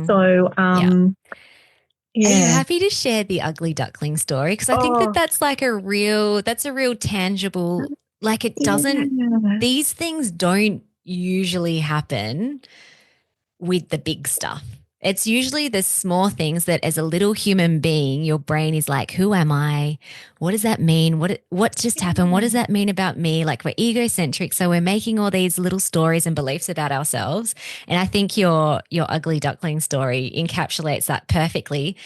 So, Are you happy to share the ugly duckling story? Because I think that's like a real tangible, like it doesn't, these things don't usually happen with the big stuff. It's usually the small things that as a little human being, your brain is like, who am I? What does that mean? What just happened? What does that mean about me? Like we're egocentric. So we're making all these little stories and beliefs about ourselves. And I think your ugly duckling story encapsulates that perfectly.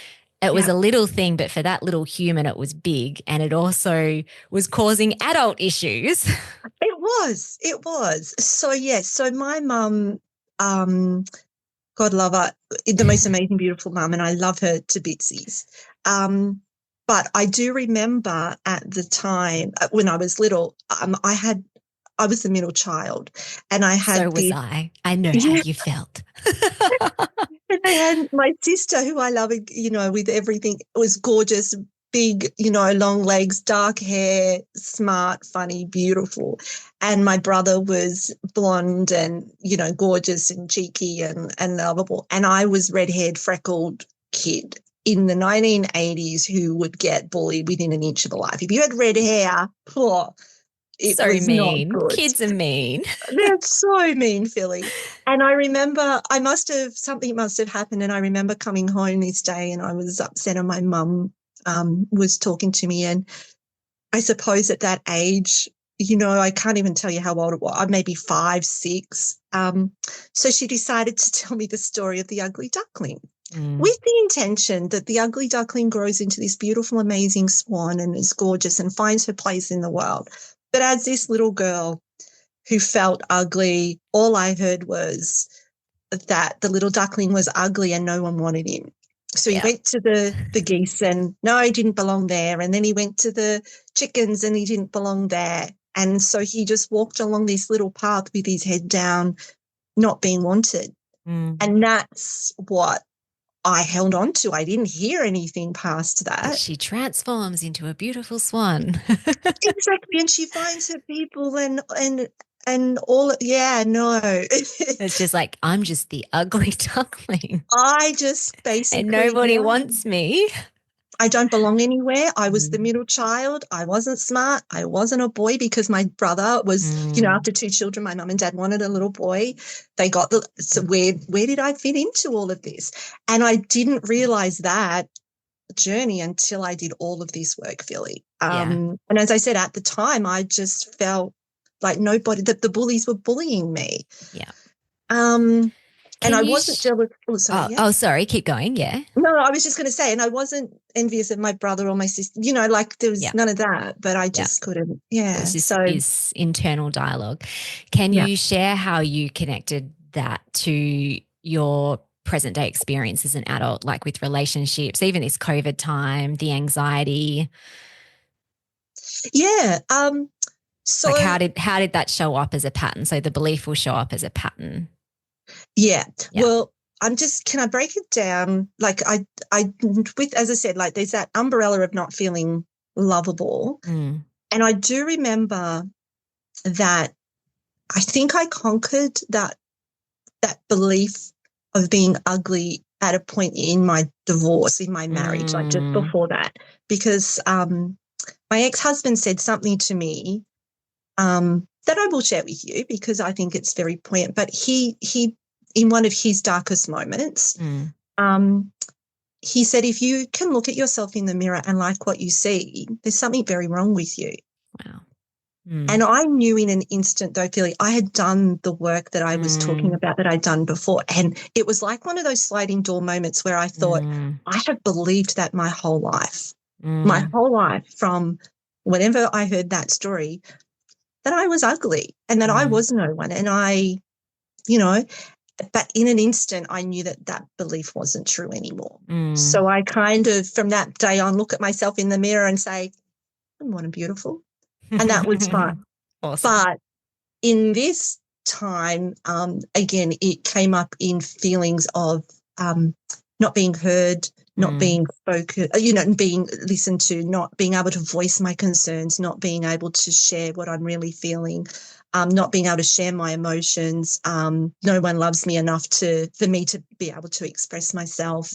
It was Yeah. a little thing, but for that little human, it was big. And it also was causing adult issues. It was. It was. So, yes. So my mum, God love her, the most amazing, beautiful mum, and I love her to bitsies. But I do remember at the time when I was little, I was the middle child, and I So had was this. I. I know how Yeah, you felt. and I had my sister, who I love, with everything, was gorgeous, big, long legs, dark hair, smart, funny, beautiful. And my brother was blonde and, gorgeous and cheeky and lovable. And I was red-haired, freckled kid in the 1980s who would get bullied within an inch of a life. If you had red hair, it So was not mean. good. Kids are mean. They're so mean, Philly. And I remember something must have happened. And I remember coming home this day and I was upset, and my mum was talking to me. And I suppose at that age, I can't even tell you how old it was, maybe 5, 6. So she decided to tell me the story of the ugly duckling, with the intention that the ugly duckling grows into this beautiful, amazing swan and is gorgeous and finds her place in the world. But as this little girl who felt ugly, all I heard was that the little duckling was ugly and no one wanted him. So he Yeah. went to the geese and no, he didn't belong there. And then he went to the chickens and he didn't belong there. And so he just walked along this little path with his head down, not being wanted. And that's what I held on to. I didn't hear anything past But that. she transforms into a beautiful swan. Exactly. And she finds her people and all. Yeah, no. It's just like, I'm just the ugly duckling I just and basically, nobody yeah, wants me. I don't belong anywhere. I was the middle child. I wasn't smart. I wasn't a boy because my brother was, after 2 children, my mum and dad wanted a little boy. They got so where did I fit into all of this? And I didn't realize that journey until I did all of this work, Philly. Yeah. And as I said, at the time, I just felt like that the bullies were bullying me. Yeah. And Can I you? wasn't jealous. Oh, sorry. Yeah. Sorry. Keep going. Yeah. No, I was just going to say, and I wasn't envious of my brother or my sister, like there was Yeah. none of that, but I Yeah. just couldn't. It Yeah. was just So, is internal dialogue. Can yeah. you share how you connected that to your present day experience as an adult, like with relationships, even this COVID time, the anxiety? Yeah. So, Like how did that show up as a pattern? So the belief will show up as a pattern. yeah. Yeah. Well, can I break it down? Like as I said, like there's that umbrella of not feeling lovable. And I do remember that I think I conquered that belief of being ugly at a point in my divorce, in my marriage, like just before that, because my ex-husband said something to me that I will share with you because I think it's very poignant. But he in one of his darkest moments, he said, if you can look at yourself in the mirror and like what you see, there's something very wrong with you. Wow. And I knew in an instant, though, Philly, I had done the work that I was talking about that I'd done before. And it was like one of those sliding door moments where I thought, I have believed that my whole life, from whenever I heard that story, that I was ugly and that I was no one. And but in an instant, I knew that belief wasn't true anymore. So I kind of, from that day on, look at myself in the mirror and say, I'm more than beautiful. And that was fun. Awesome. But in this time, again, it came up in feelings of not being heard, not being spoken, being listened to, not being able to voice my concerns, not being able to share what I'm really feeling, not being able to share my emotions. No one loves me enough for me to be able to express myself.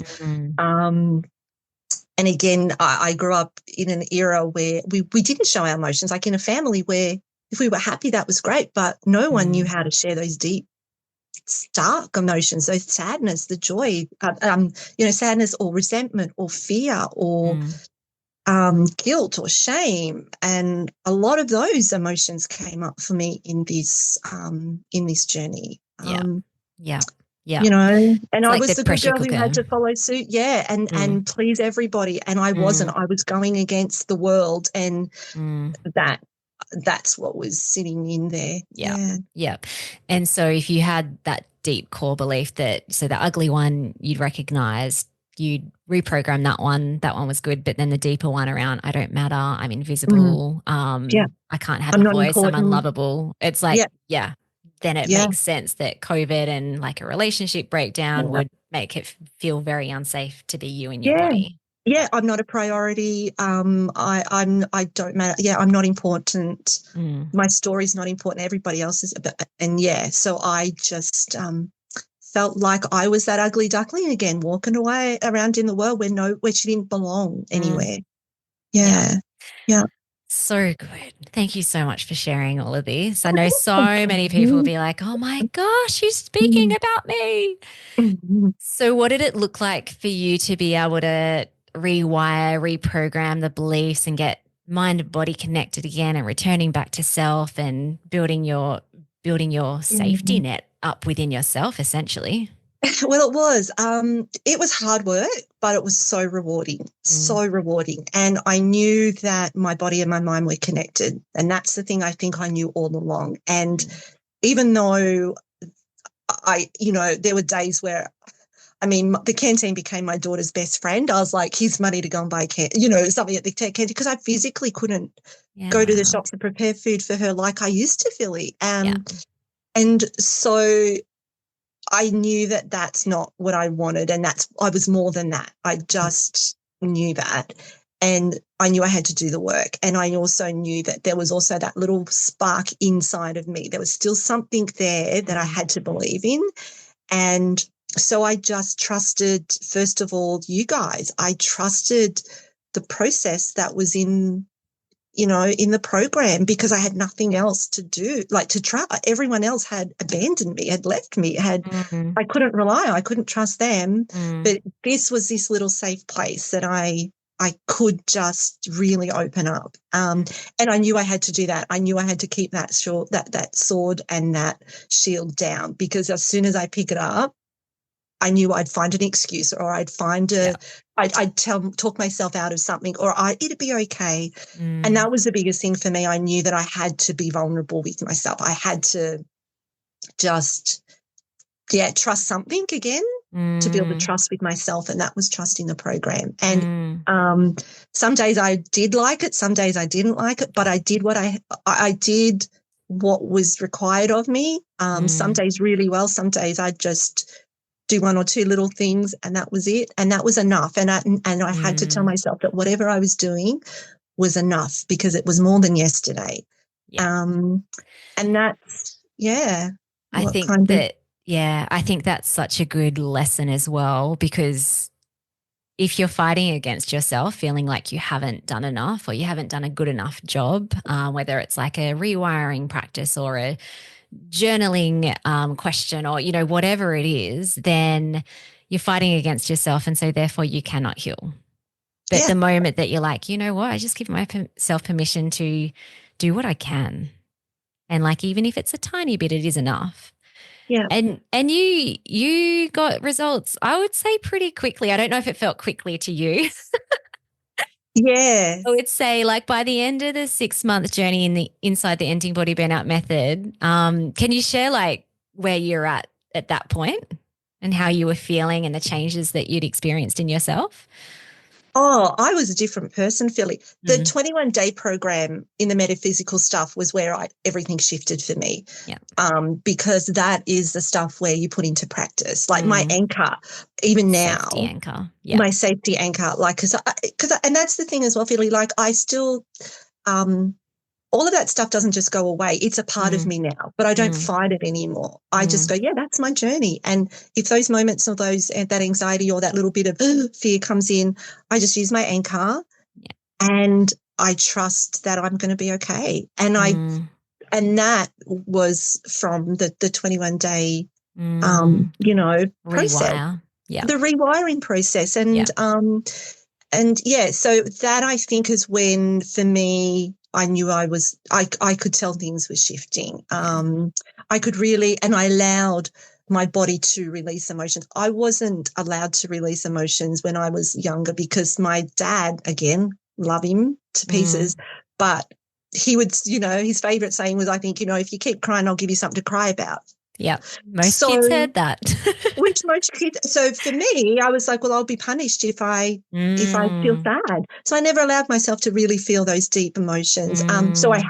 And again, I grew up in an era where we didn't show our emotions, like in a family where if we were happy, that was great, but no one knew how to share those deep stark emotions, those sadness, the joy, sadness or resentment or fear or guilt or shame, and a lot of those emotions came up for me in this journey. Yeah. Yeah. Yeah. You know, and It's I like was the the good pressure girl who had cooker. to follow suit, and please everybody, and I wasn't. I was going against the world, and that's what was sitting in there. Yeah. Yeah. And so if you had that deep core belief that, so the ugly one you'd recognize, you'd reprogram that one was good, but then the deeper one around, I don't matter, I'm invisible, Yeah, I can't have I'm a not voice, I'm important. unlovable. It's like, then it Yeah. makes sense that COVID and like a relationship breakdown would make it feel very unsafe to be you in your body. Yeah, I'm not a priority. I don't matter. Yeah, I'm not important. My story's not important. Everybody else is. So I just felt like I was that ugly duckling again, walking away around in the world where she didn't belong anywhere. Yeah. So good. Thank you so much for sharing all of this. I know so many people will be like, oh my gosh, she's speaking about me. So what did it look like for you to be able to rewire, reprogram the beliefs and get mind and body connected again and returning back to self and building your safety net up within yourself, essentially? Well, it was hard work, but it was so rewarding, And I knew that my body and my mind were connected. And that's the thing I think I knew all along. And even though there were days where, the canteen became my daughter's best friend. I was like, here's money to go and buy something at the canteen, because I physically couldn't go to the shops and prepare food for her like I used to, Philly. And so I knew that that's not what I wanted, and I was more than that. I just knew that, and I knew I had to do the work. And I also knew that there was also that little spark inside of me. There was still something there that I had to believe in. And so I just trusted, first of all, you guys. I trusted the process that was in the program, because I had nothing else to do, like to try. Everyone else had abandoned me, had left me, I couldn't rely on, I couldn't trust them. But this was this little safe place that I could just really open up. And I knew I had to do that. I knew I had to keep that sword and that shield down, because as soon as I pick it up, I knew I'd find an excuse, or I'd find I'd talk myself out of something, or it'd be okay. And that was the biggest thing for me. I knew that I had to be vulnerable with myself. I had to just, trust something again, to build the trust with myself. And that was trusting the program. And some days I did like it, some days I didn't like it, but I did I did what was required of me. Some days really well, some days I just do one or two little things, and that was it. And that was enough. And I had to tell myself that whatever I was doing was enough, because it was more than yesterday. And that's, I think that's such a good lesson as well, because if you're fighting against yourself, feeling like you haven't done enough or you haven't done a good enough job, whether it's like a rewiring practice or a journaling question, or whatever it is, then you're fighting against yourself, and so therefore you cannot heal. But the moment that you're like, you know what, I just give myself permission to do what I can, and like even if it's a tiny bit, it is enough. And you got results, I would say, pretty quickly. I don't know if it felt quickly to you. I would say, like, by the end of the 6-month journey inside the Ending Body Burnout Method, can you share like where you're at that point and how you were feeling and the changes that you'd experienced in yourself? Oh, I was a different person, Philly. The 21-day program in the metaphysical stuff was where everything shifted for me. Because that is the stuff where you put into practice. Like my anchor, even now. Safety anchor. My safety anchor. Like, and that's the thing as well, Philly. Like I still, all of that stuff doesn't just go away. It's a part of me now, but I don't fight it anymore. I just go, that's my journey. And if those moments or that anxiety or that little bit of fear comes in, I just use my anchor and I trust that I'm going to be okay. And and that was from the 21-day you know, process, Rewire. Yeah. the rewiring process. Yeah. And yeah, so that I think is when, for me, I knew I could tell things were shifting. I could really, and I allowed my body to release emotions. I wasn't allowed to release emotions when I was younger because my dad, again, love him to pieces, but he would, you know, his favorite saying was, I think, you know, if you keep crying, I'll give you something to cry about. Yeah. Most kids So, heard that. which most kids, so for me, I was like, well, I'll be punished if I feel sad. So I never allowed myself to really feel those deep emotions. So I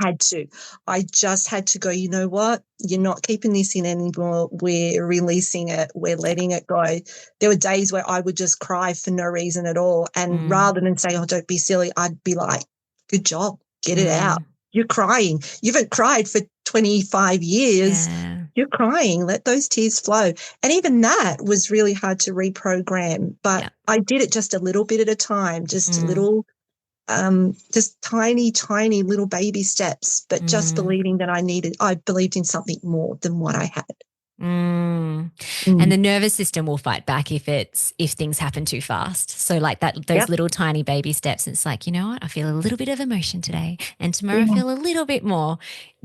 just had to go, you know what? You're not keeping this in anymore. We're releasing it. We're letting it go. There were days where I would just cry for no reason at all. And rather than say, oh, don't be silly, I'd be like, good job. Get it out. You're crying. You haven't cried for 25 years. Yeah. You're crying. Let those tears flow. And even that was really hard to reprogram. But I did it just a little bit at a time, just a little, just tiny, tiny little baby steps, but just believing that I believed in something more than what I had. And the nervous system will fight back if things happen too fast. So like those little tiny baby steps, it's like, you know what, I feel a little bit of emotion today and tomorrow I feel a little bit more.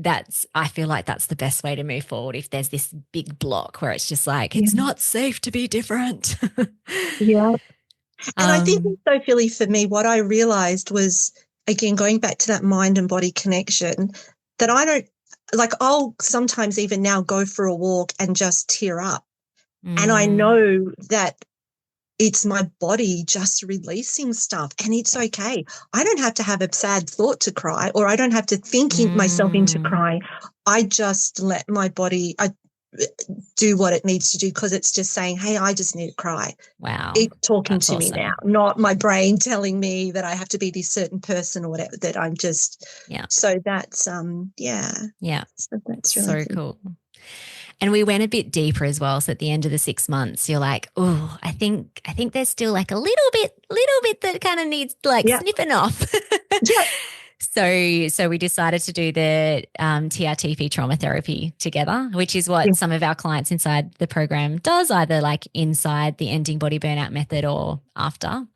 I feel like that's the best way to move forward if there's this big block where it's just like, it's not safe to be different. Yeah. And I think also, Philly, for me, what I realized was, again, going back to that mind and body connection, that I don't, like, I'll sometimes even now go for a walk and just tear up. And I know that it's my body just releasing stuff, and it's okay. I don't have to have a sad thought to cry, or I don't have to think myself into crying. I just let my body do what it needs to do because it's just saying, hey, I just need to cry. Wow. It's talking That's to awesome. me now, not my brain telling me that I have to be this certain person or whatever, that I'm just, so that's, so that's really so cool. And we went a bit deeper as well. So at the end of the 6 months, you're like, oh, I think there's still like a little bit that kind of needs like snipping off. So we decided to do the TRTP trauma therapy together, which is what some of our clients inside the program does, either like inside the Ending Body Burnout Method or after.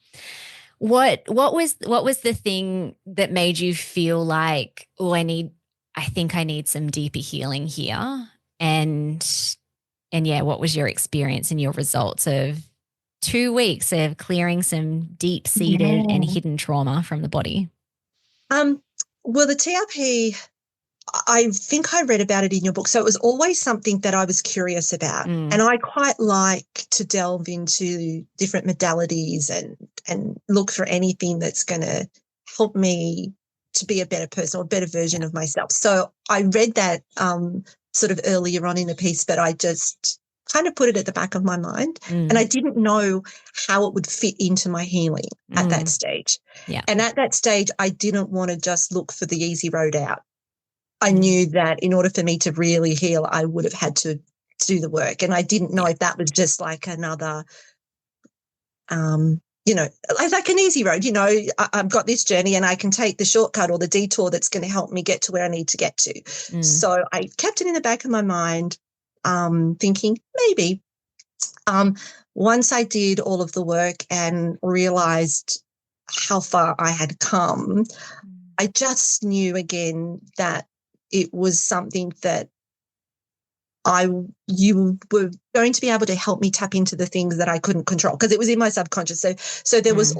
What was the thing that made you feel like, oh, I think I need some deeper healing here? And what was your experience and your results of 2 weeks of clearing some deep-seated and hidden trauma from the body? Well, the TRP, I think I read about it in your book. So it was always something that I was curious about. And I quite like to delve into different modalities and look for anything that's going to help me to be a better person or a better version of myself. So I read that sort of earlier on in the piece, but I just kind of put it at the back of my mind. And I didn't know how it would fit into my healing at that stage. Yeah. And at that stage, I didn't want to just look for the easy road out. I knew that in order for me to really heal, I would have had to do the work. And I didn't know if that was just like another, like an easy road. You know, I've got this journey and I can take the shortcut or the detour that's going to help me get to where I need to get to. So I kept it in the back of my mind, thinking maybe. Once I did all of the work and realized how far I had come, I just knew again that it was something that you were going to be able to help me tap into the things that I couldn't control because it was in my subconscious. So there was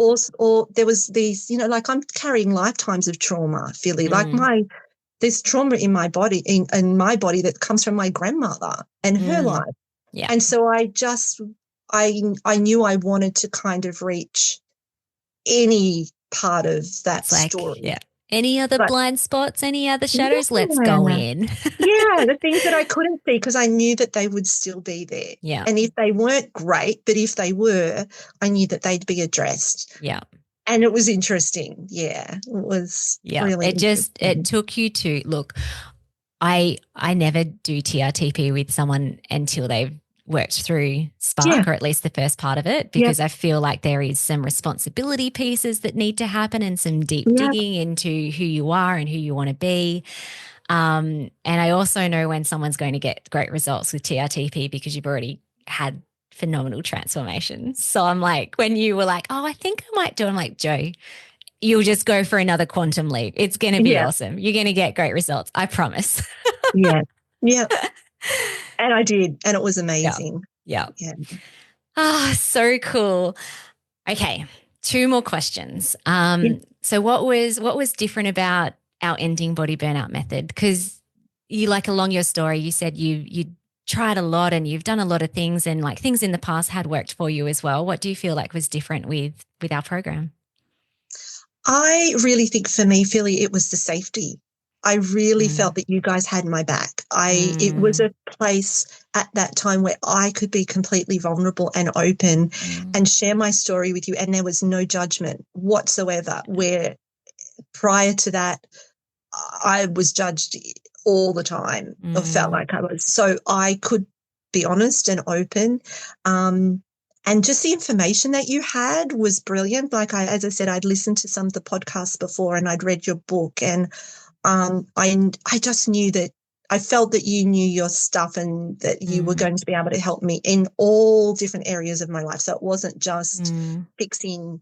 there was these, like I'm carrying lifetimes of trauma, Philly, like there's trauma in my body, in my body that comes from my grandmother and her life. Yeah. And so I knew I wanted to kind of reach any part of that story. Yeah. Any other blind spots, any other shadows? Let's go in. The things that I couldn't see because I knew that they would still be there. Yeah. And if they weren't great, but if they were, I knew that they'd be addressed. Yeah. And it was interesting. Yeah. It was really it took you to look. I never do TRTP with someone until they've worked through Spark or at least the first part of it because I feel like there is some responsibility pieces that need to happen and some deep digging into who you are and who you want to be. And I also know when someone's going to get great results with TRTP because you've already had phenomenal transformations. So I'm like, when you were like, oh, I think I might do it, I'm like, Joe, you'll just go for another quantum leap. It's going to be Yeah. awesome. You're going to get great results. I promise. Yeah. Yeah. And I did. And it was Yeah. amazing. Yeah. Yeah. Ah, so cool. Okay. Two more questions. Yeah. So what was different about our ending body burnout method? Because you, like, along your story, you said you tried a lot and you've done a lot of things, and like things in the past had worked for you as well. What do you feel like was different with our program? I really think for me, Philly, it was the safety. I really Mm. felt that you guys had my back. It was Mm. a place at that time where I could be completely vulnerable and open Mm. and share my story with you. And there was no judgment whatsoever, where prior to that, I was judged all the time. I felt Mm. like I was. So I could be honest and open. And just the information that you had was brilliant. Like as I said, I'd listened to some of the podcasts before and I'd read your book, and I just knew that I felt that you knew your stuff and that you were going to be able to help me in all different areas of my life. So it wasn't just Mm. fixing,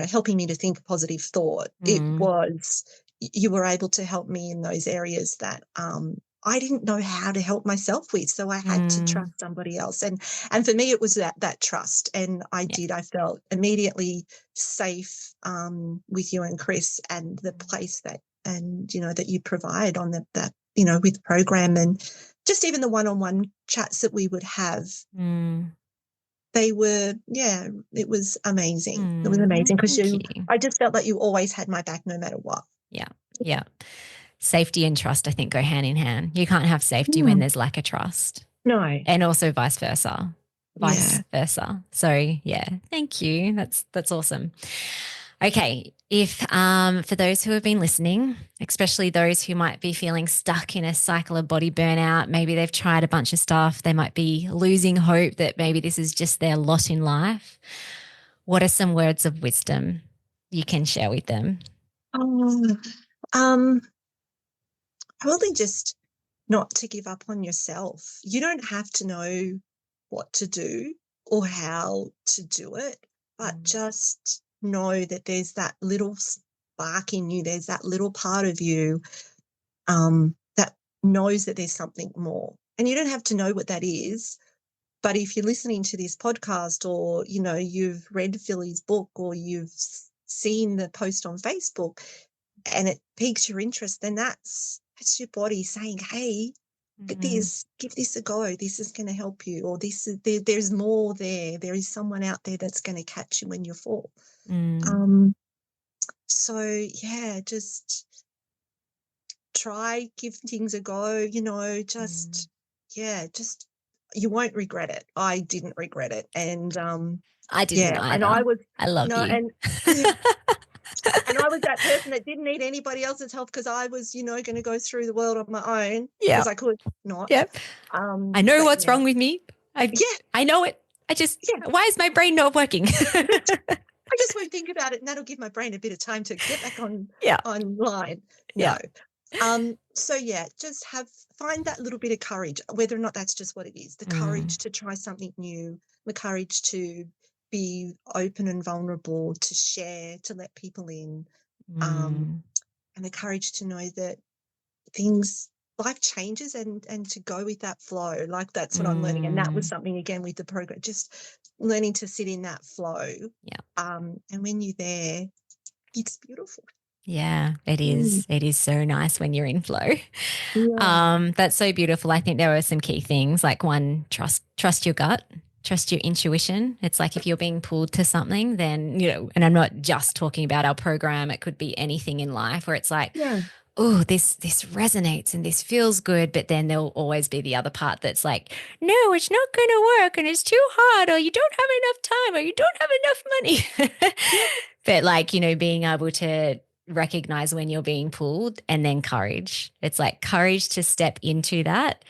helping me to think a positive thought. It Mm. was, you were able to help me in those areas that I didn't know how to help myself with. So I had to Mm. trust somebody else. And for me, it was that trust. And Yeah. I felt immediately safe with you and Chris, and the place that you provide on that, with the program, and just even the one-on-one chats that we would have. Mm. They were, yeah, it was amazing. It was Mm. amazing because Thank you. I just felt like you always had my back no matter what. Yeah. Yeah. Safety and trust, I think, go hand in hand. You can't have safety when Mm. there's lack of trust, No. and also vice versa. Yeah. Vice versa. So yeah, thank you. That's awesome. Okay, if for those who have been listening, especially those who might be feeling stuck in a cycle of body burnout, maybe they've tried a bunch of stuff, they might be losing hope that maybe this is just their lot in life. What are some words of wisdom you can share with them? Oh, probably just not to give up on yourself. You don't have to know what to do or how to do it, but just know that there's that little spark in you. There's that little part of you that knows that there's something more. And you don't have to know what that is. But if you're listening to this podcast, or, you've read Philly's book, or you've seen the post on Facebook and it piques your interest, then that's your body saying, hey, get this, give this a go. This is going to help you. Or there's more there. There is someone out there that's going to catch you when you fall. So yeah, just try, give things a go, just you won't regret it. I didn't regret it. And I didn't yeah, and I either. was I love you. and and I was that person that didn't need anybody else's help, because I was, going to go through the world on my own, Yeah. because I could not. Yep. I know But what's yeah, wrong with me. yeah, I know it. yeah. Why is my brain not working? I just won't think about it, and that'll give my brain a bit of time to get back Yeah. online. No. Yeah. So yeah, just find that little bit of courage, whether or not that's just what it is, the courage to try something new, the courage to be open and vulnerable, to share, to let people in, and the courage to know that life changes, and to go with that flow. Like, that's what I'm learning. And that was something, again, with the program, just learning to sit in that flow. Yeah. And when you're there, it's beautiful. Yeah, it is. It is so nice when you're in flow. Yeah. That's so beautiful. I think there were some key things, like, one, trust your gut, trust your intuition. It's like, if you're being pulled to something, then, and I'm not just talking about our program, it could be anything in life where it's like, Yeah. oh, this resonates and this feels good, but then there'll always be the other part that's like, no, it's not going to work and it's too hard, or you don't have enough time, or you don't have enough money. But like, being able to recognize when you're being pulled, and then courage. It's like courage to step into that.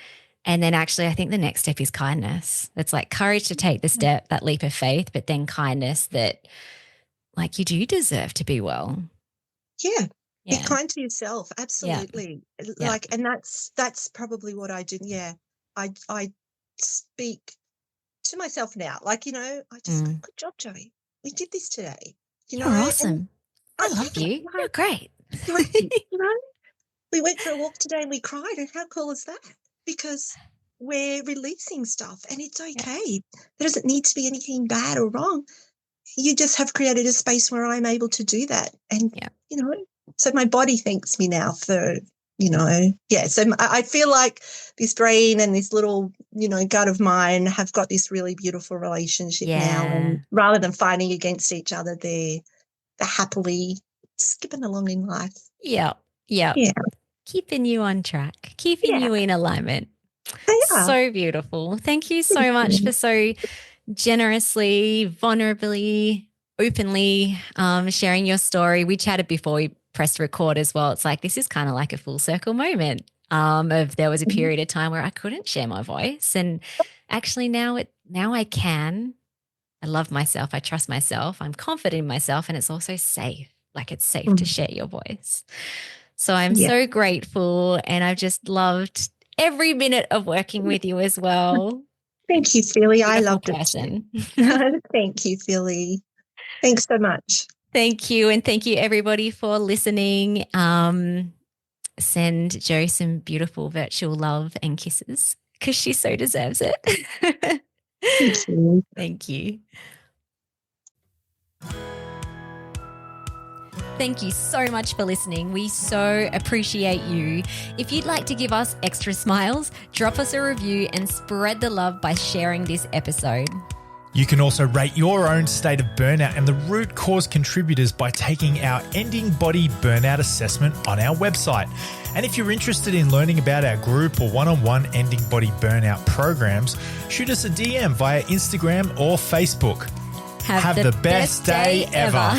And then actually, I think the next step is kindness. It's like courage to take the step, that leap of faith, but then kindness that, like, you do deserve to be well. Yeah. Be Yeah. kind to yourself. Yeah. Absolutely. Yeah. Like, and that's probably what I do. Yeah. I speak to myself now. Like, I just go, good job, Joey. We did this today. You're And awesome. I love yeah, you. You're great. thank you. We went for a walk today and we cried. And how cool is that? Because we're releasing stuff and it's okay. There doesn't need to be anything bad or wrong. You just have created a space where I'm able to do that. And, so my body thanks me now for, so I feel like this brain and this little, gut of mine have got this really beautiful relationship now. And rather than fighting against each other, they're happily skipping along in life. Yeah. Keeping you on track, keeping you in alignment. They are. So beautiful. Thank you so much for so generously, vulnerably, openly sharing your story. We chatted before we pressed record as well. It's like this is kind of like a full circle moment of there was a period of time where I couldn't share my voice, and actually now I can. I love myself. I trust myself. I'm confident in myself, and it's also safe. Like it's safe to share your voice. So I'm so grateful, and I've just loved every minute of working with you as well. Thank you, Philly. I loved it. Thank you, Philly. Thanks so much. Thank you. And thank you, everybody, for listening. Send Jo some beautiful virtual love and kisses because she so deserves it. Thank you. Thank you. Thank you so much for listening. We so appreciate you. If you'd like to give us extra smiles, drop us a review and spread the love by sharing this episode. You can also rate your own state of burnout and the root cause contributors by taking our Ending Body Burnout Assessment on our website. And if you're interested in learning about our group or one-on-one Ending Body Burnout programs, shoot us a DM via Instagram or Facebook. Have the best day ever.